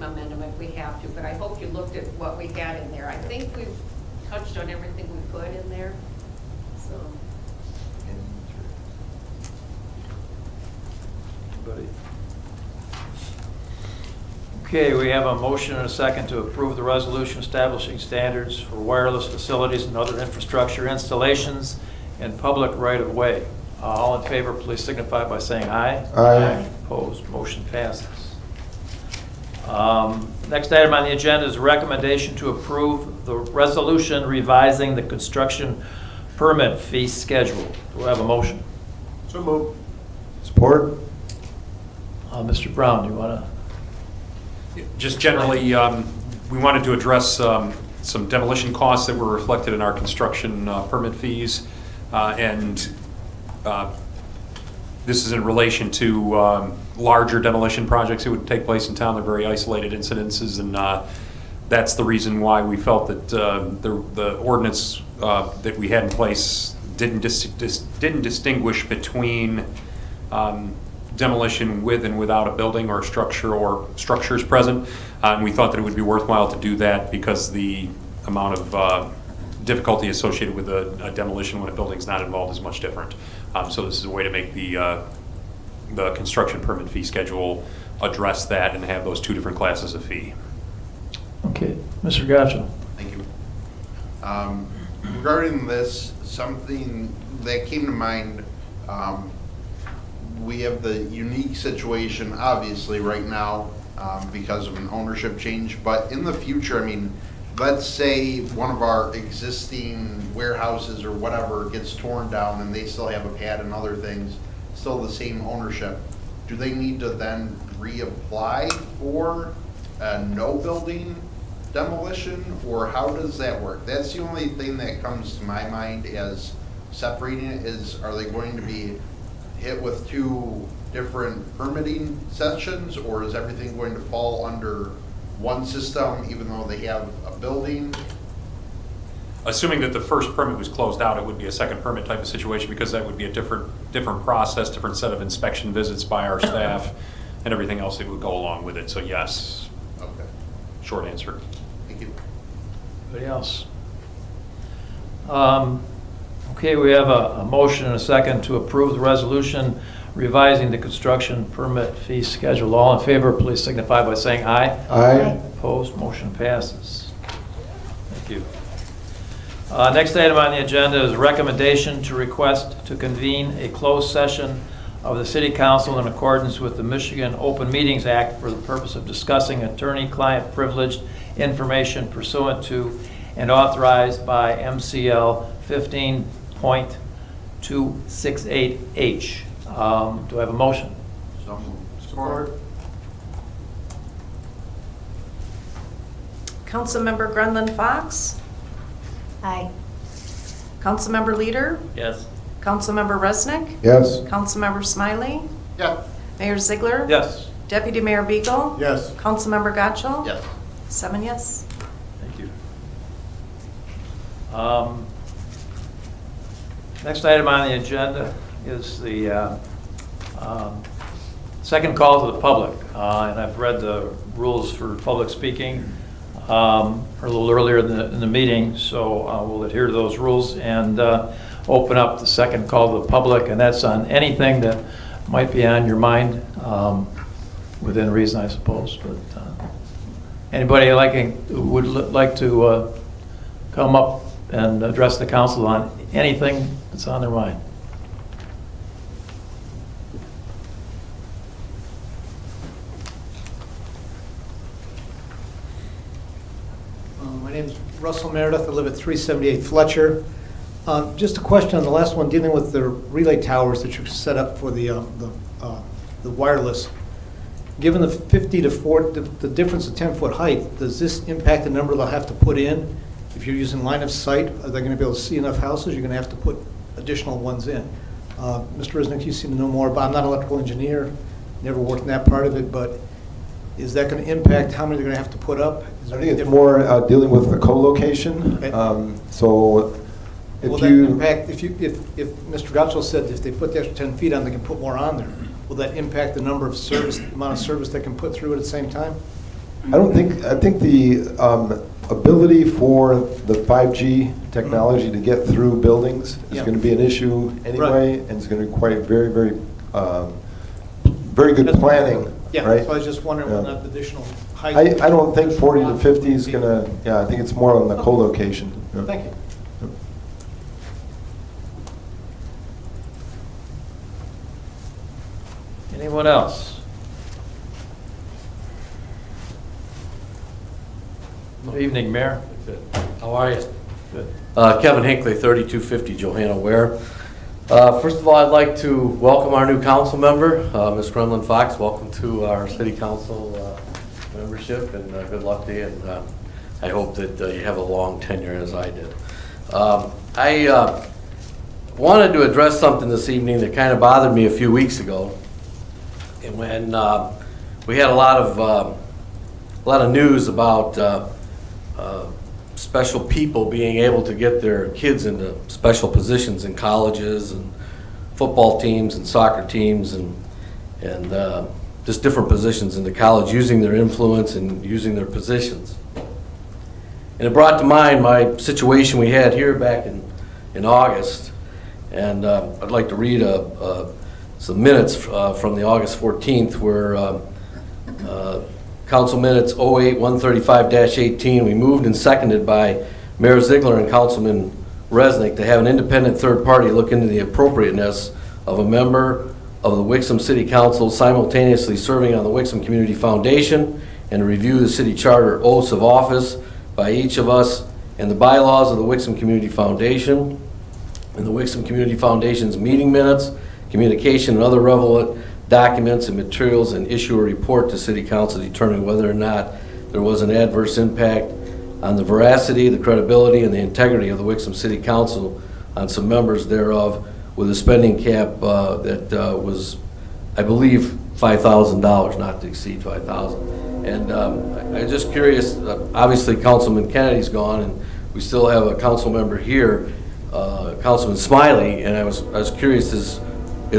amend them if we have to, but I hope you looked at what we had in there. I think we've touched on everything we put in there, so. Anybody? Okay, we have a motion and a second to approve the resolution establishing standards for wireless facilities and other infrastructure installations in public right-of-way. All in favor, please signify by saying aye. Aye. Opposed, motion passes. Next item on the agenda is a recommendation to approve the resolution revising the construction permit fee schedule. Do we have a motion? So moved. Support? Mr. Brown, do you want to? Just generally, we wanted to address some demolition costs that were reflected in our construction permit fees. And this is in relation to larger demolition projects that would take place in town. They're very isolated incidences, and that's the reason why we felt that the ordinance that we had in place didn't distinguish between demolition with and without a building or structure or structures present. And we thought that it would be worthwhile to do that because the amount of difficulty associated with a demolition when a building's not involved is much different. So this is a way to make the construction permit fee schedule address that and have those two different classes of fee. Okay, Mr. Gotcha. Thank you. Regarding this, something that came to mind, we have the unique situation, obviously, right now because of an ownership change. But in the future, I mean, let's say one of our existing warehouses or whatever gets torn down and they still have a pad and other things, still the same ownership. Do they need to then reapply for a no building demolition, or how does that work? That's the only thing that comes to my mind as separating it. Is, are they going to be hit with two different permitting sections, or is everything going to fall under one system even though they have a building? Assuming that the first permit was closed out, it would be a second permit type of situation because that would be a different process, different set of inspection visits by our staff and everything else that would go along with it. So yes. Okay. Short answer. Thank you. Anybody else? Okay, we have a motion and a second to approve the resolution revising the construction permit fee schedule. All in favor, please signify by saying aye. Aye. Opposed, motion passes. Thank you. Next item on the agenda is a recommendation to request to convene a closed session of the City Council in accordance with the Michigan Open Meetings Act for the purpose of discussing attorney-client privileged information pursuant to and authorized by MCL 15.268H. Do I have a motion? So moved. Support. Councilmember Grenlund Fox, Aye. Councilmember Leader, Yes. Councilmember Resnick, Yes. Councilmember Smiley, Yeah. Mayor Ziegler. Yes. Deputy Mayor Beagle. Yes. Councilmember Gatchel. Yes. 7 yes. Thank you. Next item on the agenda is the second call to the public. And I've read the rules for public speaking a little earlier in the meeting, so we'll adhere to those rules and open up the second call to the public, and that's on anything that might be on your mind, within reason, I suppose. But anybody would like to come up and address the council on anything that's on their mind? My name's Russell Meredith. I live at 378 Fletcher. Just a question on the last one, dealing with the relay towers that you set up for the wireless. Given the 50 to 40, the difference of 10-foot height, does this impact the number they'll have to put in? If you're using line of sight, are they going to be able to see enough houses? You're going to have to put additional ones in. Mr. Resnick, you seem to know more about. I'm not an electrical engineer, never worked in that part of it, but is that going to impact how many they're going to have to put up? Is there I think any it's more dealing with the co-location. Okay. So if Will you... that impact, if Mr. Gatchel said if they put the extra 10 feet on, they can put more on there, will that impact the number of service, the amount of service they can put through at the same time? I think the ability for the 5G technology to get through buildings is Yeah. going to be an issue anyway, and it's going to require very, very, very good That's- planning, Yeah, right? so I was just wondering Yeah. whether or not the additional height. I don't think 40 to 50 is going to, yeah, I think it's more on the co-location. Yeah. Thank you. Anyone else? Good evening, Mayor. Good. How are you? Good. Kevin Hinckley, 3250 Johanna Ware. First of all, I'd like to welcome our new council member, Ms. Grenlund Fox. Welcome to our city council membership, and good luck to you. And I hope that you have a long tenure as I did. I wanted to address something this evening that kind of bothered me a few weeks ago. And when we had a lot of news about special people being able to get their kids into special positions in colleges and football teams and soccer teams and just different positions in the college, using their influence and using their positions. And it brought to mind my situation we had here back in August. And I'd like to read some minutes from the August 14th where Council Minutes 08-135-18, we moved and seconded by Mayor Ziegler and Councilman Resnick to have an independent third party look into the appropriateness of a member of the Wixom City Council simultaneously serving on the Wixom Community Foundation and to review the city charter oaths of office by each of us and the bylaws of the Wixom Community Foundation and the Wixom Community Foundation's meeting minutes, communication, and other relevant documents and materials, and issue a report to City Council determining whether or not there was an adverse impact on the veracity, the credibility, and the integrity of the Wixom City Council on some members thereof, with a spending cap that was, I believe, $5,000, not to exceed $5,000. And I'm just curious, obviously Councilman Kennedy's gone, and we still have a council member here, Councilman Smiley, and I was curious, is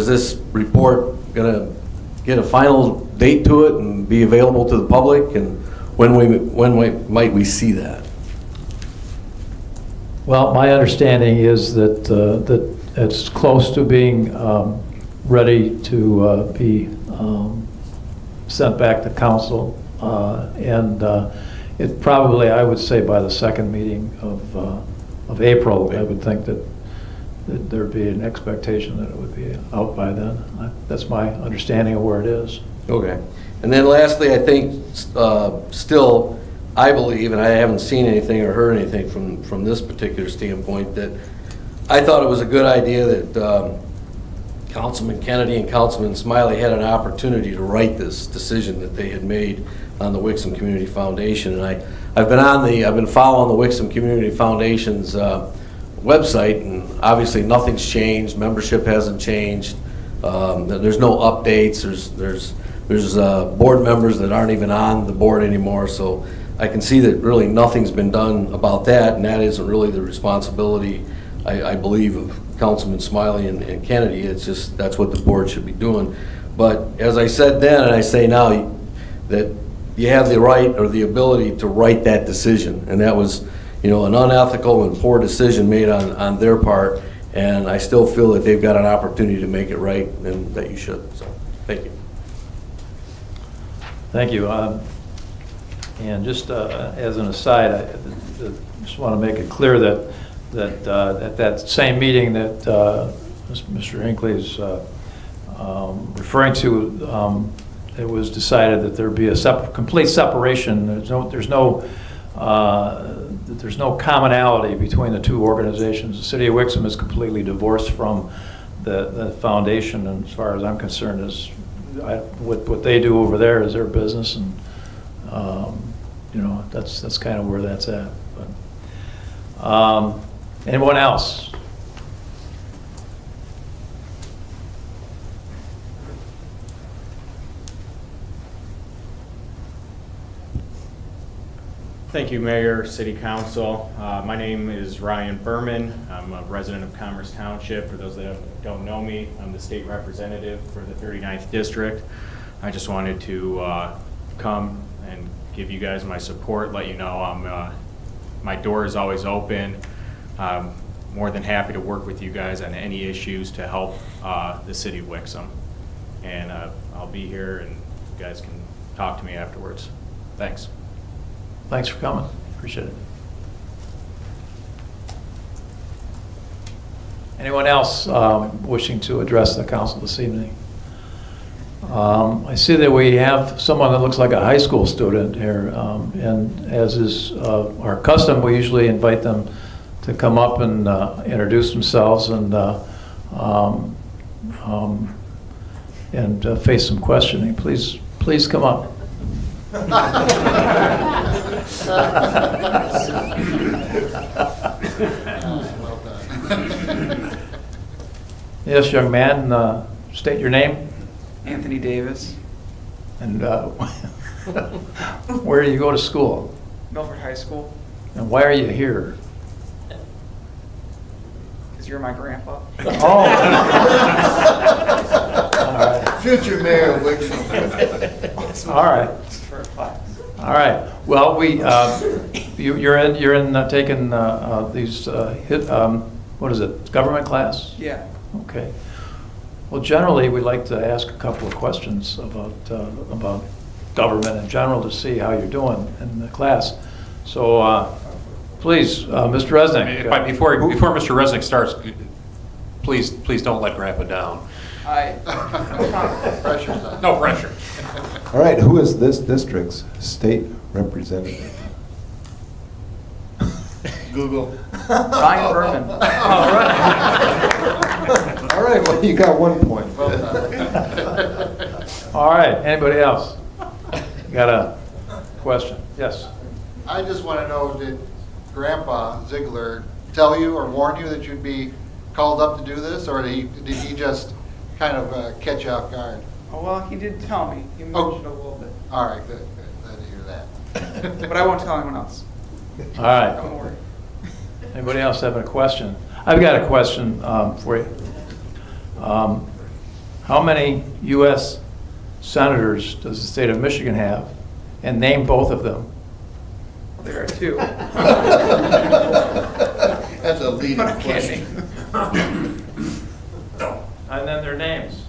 this report going to get a final date to it and be available to the public, and when might we see that? Well, my understanding is that it's close to being ready to be sent back to council, and it probably, I would say, by the second meeting of April, I would think that there'd be an expectation that it would be out by then. That's my understanding of where it is. Okay. And then lastly, I think still, I believe, and I haven't seen anything or heard anything from this particular standpoint, that I thought it was a good idea that Councilman Kennedy and Councilman Smiley had an opportunity to write this decision that they had made on the Wixom Community Foundation. And I've been following the Wixom Community Foundation's website, and obviously nothing's changed. Membership hasn't changed. There's no updates. There's board members that aren't even on the board anymore. So I can see that really nothing's been done about that, and that isn't really the responsibility, I believe, of Councilman Smiley and Kennedy. It's just that's what the board should be doing. But as I said then, and I say now, that you have the right or the ability to write that decision, and that was, an unethical and poor decision made on their part, and I still feel that they've got an opportunity to make it right, and that you should. So, thank you. Thank you. And just as an aside, I just want to make it clear that at that same meeting that Mr. Hinckley's referring to, it was decided that there be a complete separation. There's no commonality between the two organizations. The City of Wixom is completely divorced from the foundation, and as far as I'm concerned, what they do over there is their business, and that's kind of where that's at. But, anyone else? Thank you, Mayor, City Council. My name is Ryan Berman. I'm a resident of Commerce Township. For those that don't know me, I'm the state representative for the 39th District. I just wanted to come and give you guys my support, let you know my door is always open. I'm more than happy to work with you guys on any issues to help the City of Wixom. And I'll be here, and you guys can talk to me afterwards. Thanks. Thanks for coming. Appreciate it. Anyone else wishing to address the council this evening? I see that we have someone that looks like a high school student here, and as is our custom, we usually invite them to come up and introduce themselves and face some questioning. Please come up. Yes, young man, state your name. Anthony Davis. And where do you go to school? Milford High School. And why are you here? Because you're my grandpa. Oh. All right. Future mayor of Wixom. All right. For a class. All right. Well, you're in taking these what is it? Government class? Yeah. Okay. Well, generally, we'd like to ask a couple of questions about government in general to see how you're doing in the class. So, please, Mr. Resnick. Before Mr. Resnick starts, please don't let Grandpa down. Pressure's on. No pressure. All right, who is this district's state representative? Google. Ryan Berman. All right. All right, well, you got 1 point. All right, anybody else? Got a question? Yes. I just want to know, did Grandpa Ziegler tell you or warn you that you'd be called up to do this, or did he just kind of catch you off guard? Oh, well, he did tell me. He mentioned a little bit. All right, good. Glad to hear that. But I won't tell anyone else. All right. Don't worry. Anybody else have a question? I've got a question for you. How many U.S. senators does the state of Michigan have? And name both of them. There are two. That's a leading But I can't name. And then their names.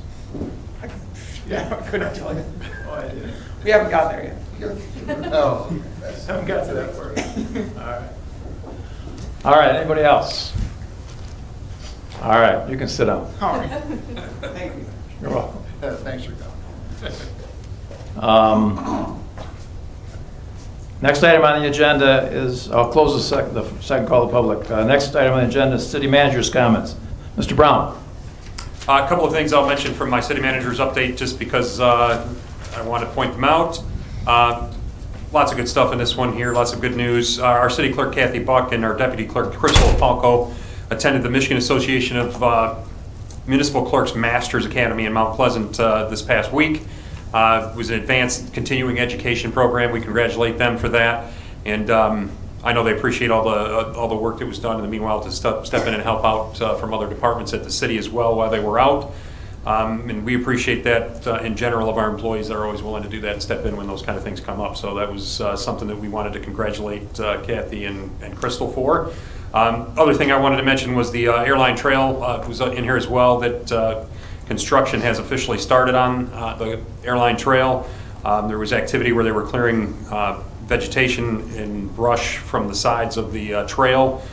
Yeah, I couldn't tell you. Oh, I did. We haven't got there yet. Oh. Haven't got to that part. All right. All right, anybody else? All right, you can sit down. All right. Thank you. You're welcome. Thanks for coming. Next item on the agenda is, I'll close the second call to the public. Next item on the agenda is city manager's comments. Mr. Brown. A couple of things I'll mention from my city manager's update, just because I want to point them out. Lots of good stuff in this one here, lots of good news. Our city clerk, Kathy Buck, and our deputy clerk, Crystal Palco, attended the Michigan Association of Municipal Clerks Masters Academy in Mount Pleasant this past week. It was an advanced continuing education program. We congratulate them for that. And I know they appreciate all the work that was done in the meanwhile to step in and help out from other departments at the city as well while they were out. And we appreciate that in general of our employees that are always willing to do that and step in when those kind of things come up. So that was something that we wanted to congratulate Kathy and Crystal for. Other thing I wanted to mention was the airline trail was in here as well, that construction has officially started on the airline trail. There was activity where they were clearing vegetation and brush from the sides of the trail.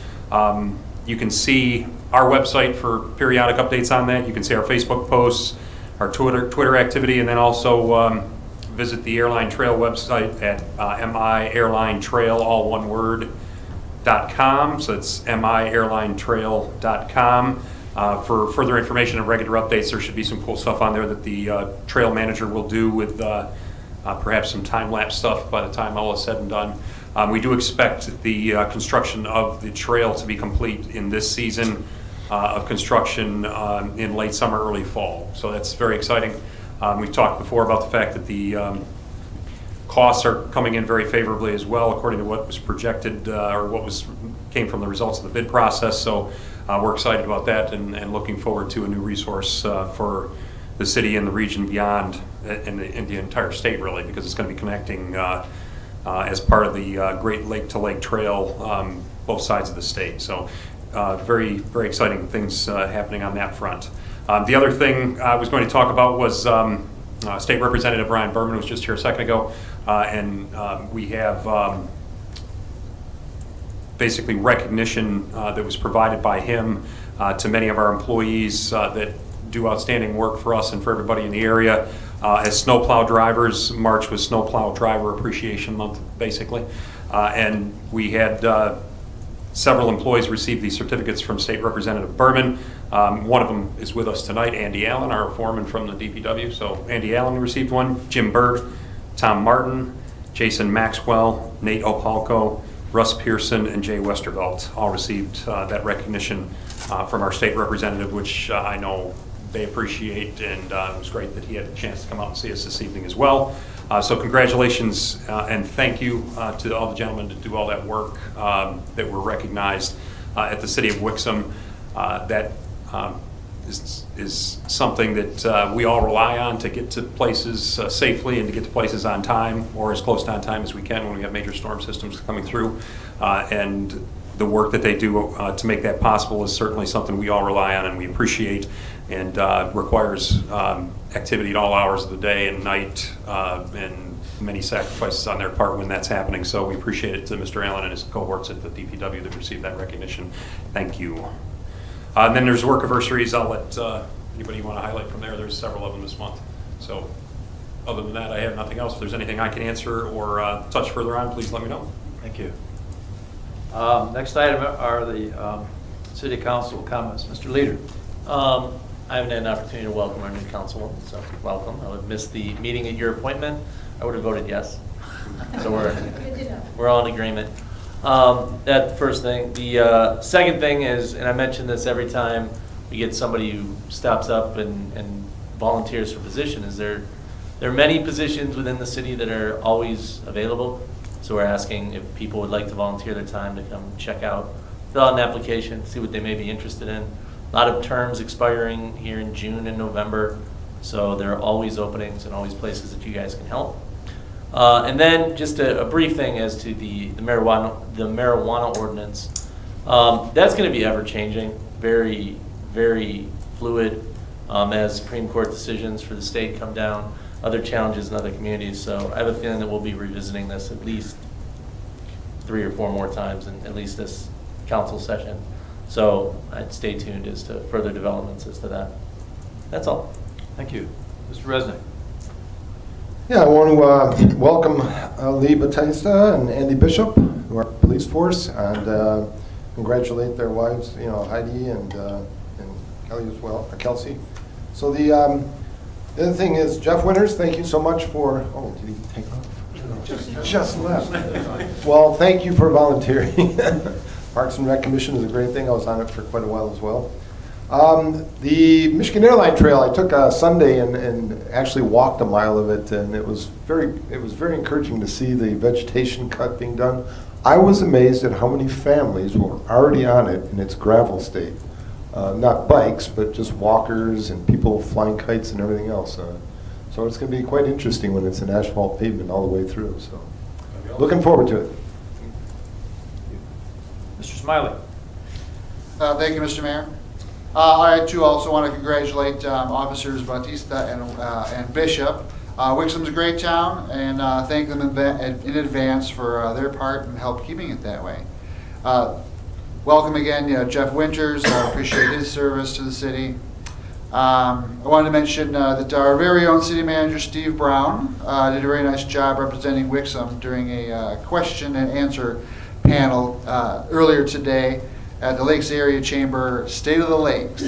You can see our website for periodic updates on that. You can see our Facebook posts, our Twitter activity, and then also visit the Airline Trail website at miairlinetrail, all one word, .com. So it's miairlinetrail.com. For further information and regular updates, there should be some cool stuff on there that the trail manager will do with perhaps some time-lapse stuff by the time all is said and done. We do expect the construction of the trail to be complete in this season of construction in late summer, early fall. So that's very exciting. We've talked before about the fact that the costs are coming in very favorably as well, according to what was projected or what came from the results of the bid process. So we're excited about that and looking forward to a new resource for the city and the region beyond, in the entire state really, because it's going to be connecting as part of the Great Lake to Lake Trail, both sides of the state. So very, very exciting things happening on that front. The other thing I was going to talk about was State Representative Ryan Berman was just here a second ago, and we have basically recognition that was provided by him to many of our employees that do outstanding work for us and for everybody in the area. As snowplow drivers, March was Snowplow Driver Appreciation Month, basically. And we had several employees receive these certificates from State Representative Berman. One of them is with us tonight, Andy Allen, our foreman from the DPW. So Andy Allen received one, Jim Bird, Tom Martin, Jason Maxwell, Nate Opalco, Russ Pearson, and Jay Westervelt all received that recognition from our state representative, which I know they appreciate, and it was great that he had a chance to come out and see us this evening as well. So congratulations and thank you to all the gentlemen to do all that work that were recognized at the City of Wixom. That is something that we all rely on to get to places safely and to get to places on time, or as close to on time as we can when we have major storm systems coming through. And the work that they do to make that possible is certainly something we all rely on and we appreciate, and requires activity at all hours of the day and night, and many sacrifices on their part when that's happening. So we appreciate it to Mr. Allen and his cohorts at the DPW that received that recognition. Thank you. And then there's work anniversaries. I'll let anybody want to highlight from there. There's several of them this month. So other than that, I have nothing else. If there's anything I can answer or touch further on, please let me know. Thank you. Next item are the city council comments. Mr. Leader. I haven't had an opportunity to welcome our new councilwoman, so welcome. I would miss the meeting at your appointment. I would have voted yes. So we're all in agreement. That's the first thing. The second thing is, and I mention this every time we get somebody who stops up and volunteers for position, is there are many positions within the city that are always available. So we're asking if people would like to volunteer their time to come check out, fill out an application, see what they may be interested in. A lot of terms expiring here in June and November, so there are always openings and always places that you guys can help. And then just a brief thing as to the marijuana ordinance. That's going to be ever changing, very, very fluid as Supreme Court decisions for the state come down, other challenges in other communities. So I have a feeling that we'll be revisiting this at least 3 or 4 more times in at least this council session. So I'd stay tuned as to further developments as to that. That's all. Thank you. Mr. Resnick. Yeah, I want to welcome Lee Batista and Andy Bishop to our police force, and congratulate their wives, Heidi and Kelly as well, or Kelsey. So the other thing is, Jeff Winters, thank you so much for, oh, did he take off? Just left. Well, thank you for volunteering. Parks and Rec Commission is a great thing. I was on it for quite a while as well. The Michigan Airline Trail, I took a Sunday and actually walked a mile of it, and it was very encouraging to see the vegetation cut being done. I was amazed at how many families were already on it in its gravel state. Not bikes, but just walkers and people flying kites and everything else. So it's going to be quite interesting when it's an asphalt pavement all the way through. So looking forward to it. Mr. Smiley. Thank you, Mr. Mayor. I too also want to congratulate Officers Batista and Bishop. Wixom's a great town, and thank them in advance for their part in help keeping it that way. Welcome again, Jeff Winters. I appreciate his service to the city. I wanted to mention that our very own city manager, Steve Brown, did a very nice job representing Wixom during a question and answer panel earlier today at the Lakes Area Chamber State of the Lakes.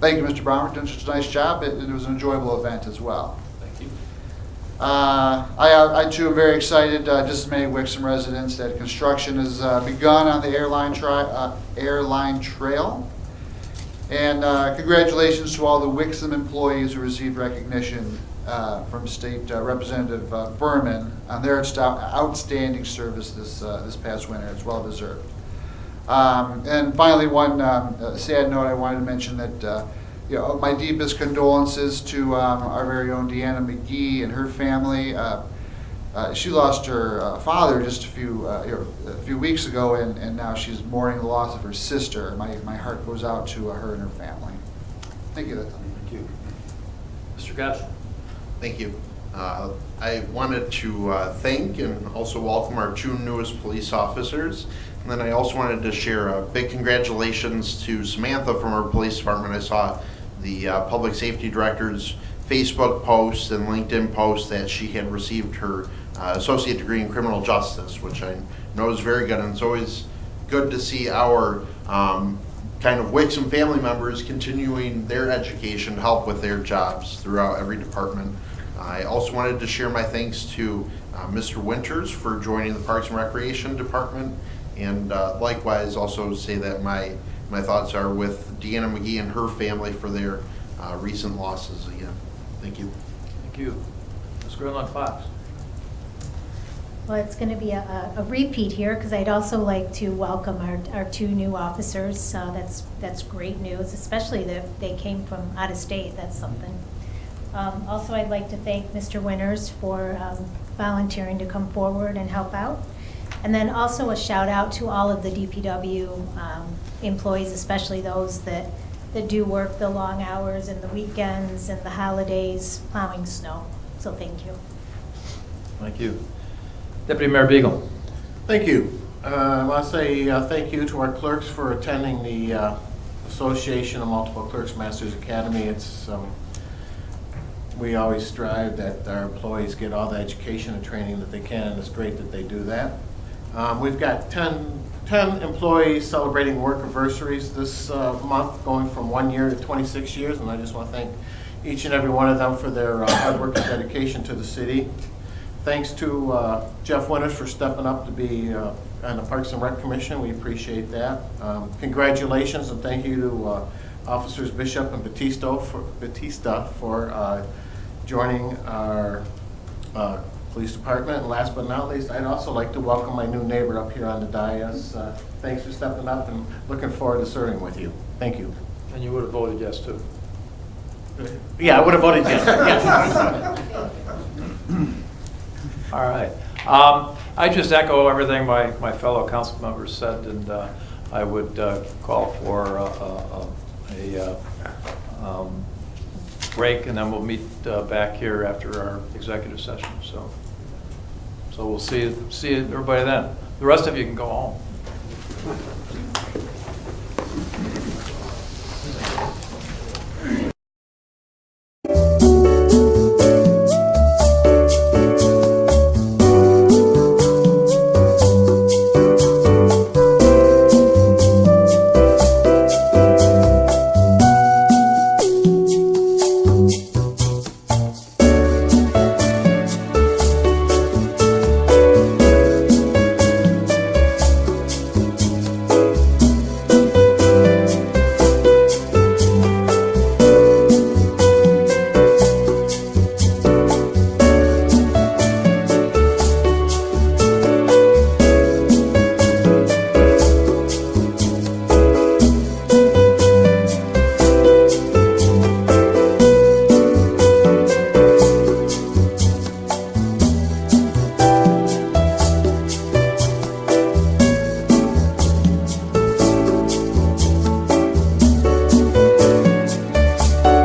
Thank you, Mr. Brown, for doing such a nice job. It was an enjoyable event as well. Thank you. I too am very excited, just as many Wixom residents, that construction has begun on the airline trail. And congratulations to all the Wixom employees who received recognition from State Representative Berman on their outstanding service this past winter. It's well deserved. And finally, one sad note I wanted to mention that my deepest condolences to our very own Deanna McGee and her family. She lost her father just a few weeks ago, and now she's mourning the loss of her sister. My heart goes out to her and her family. Thank you. Thank you. Mr. Gosch. Thank you. I wanted to thank and also welcome our two newest police officers. And then I also wanted to share a big congratulations to Samantha from our police department. I saw the public safety director's Facebook post and LinkedIn post that she had received her associate degree in criminal justice, which I know is very good. And it's always good to see our kind of Wixom family members continuing their education to help with their jobs throughout every department. I also wanted to share my thanks to Mr. Winters for joining the Parks and Recreation Department, and likewise also say that my thoughts are with Deanna McGee and her family for their recent losses again. Thank you. Thank you. Ms. Grimlund Fox. Well, it's going to be a repeat here, because I'd also like to welcome our two new officers. That's great news, especially that they came from out of state. That's something. Also, I'd like to thank Mr. Winters for volunteering to come forward and help out. And then also a shout out to all of the DPW employees, especially those that do work the long hours and the weekends and the holidays plowing snow. So thank you. Thank you. Deputy Mayor Beagle. Thank you. I want to say thank you to our clerks for attending the Association of Multiple Clerks Masters Academy. It's we always strive that our employees get all the education and training that they can, and it's great that they do that. We've got 10 employees celebrating work anniversaries this month, going from 1 year to 26 years, and I just want to thank each and every one of them for their hard work and dedication to the city. Thanks to Jeff Winters for stepping up to be on the Parks and Rec Commission. We appreciate that. Congratulations and thank you to Officers Bishop and Batista for joining our police department. And last but not least, I'd also like to welcome my new neighbor up here on the dais. Thanks for stepping up, and looking forward to serving with you. Thank you. And you would have voted yes, too. Yeah, I would have voted yes. Yes. All right. I just echo everything my fellow council members said, and I would call for a break, and then we'll meet back here after our executive session. So we'll see everybody then. The rest of you can go home.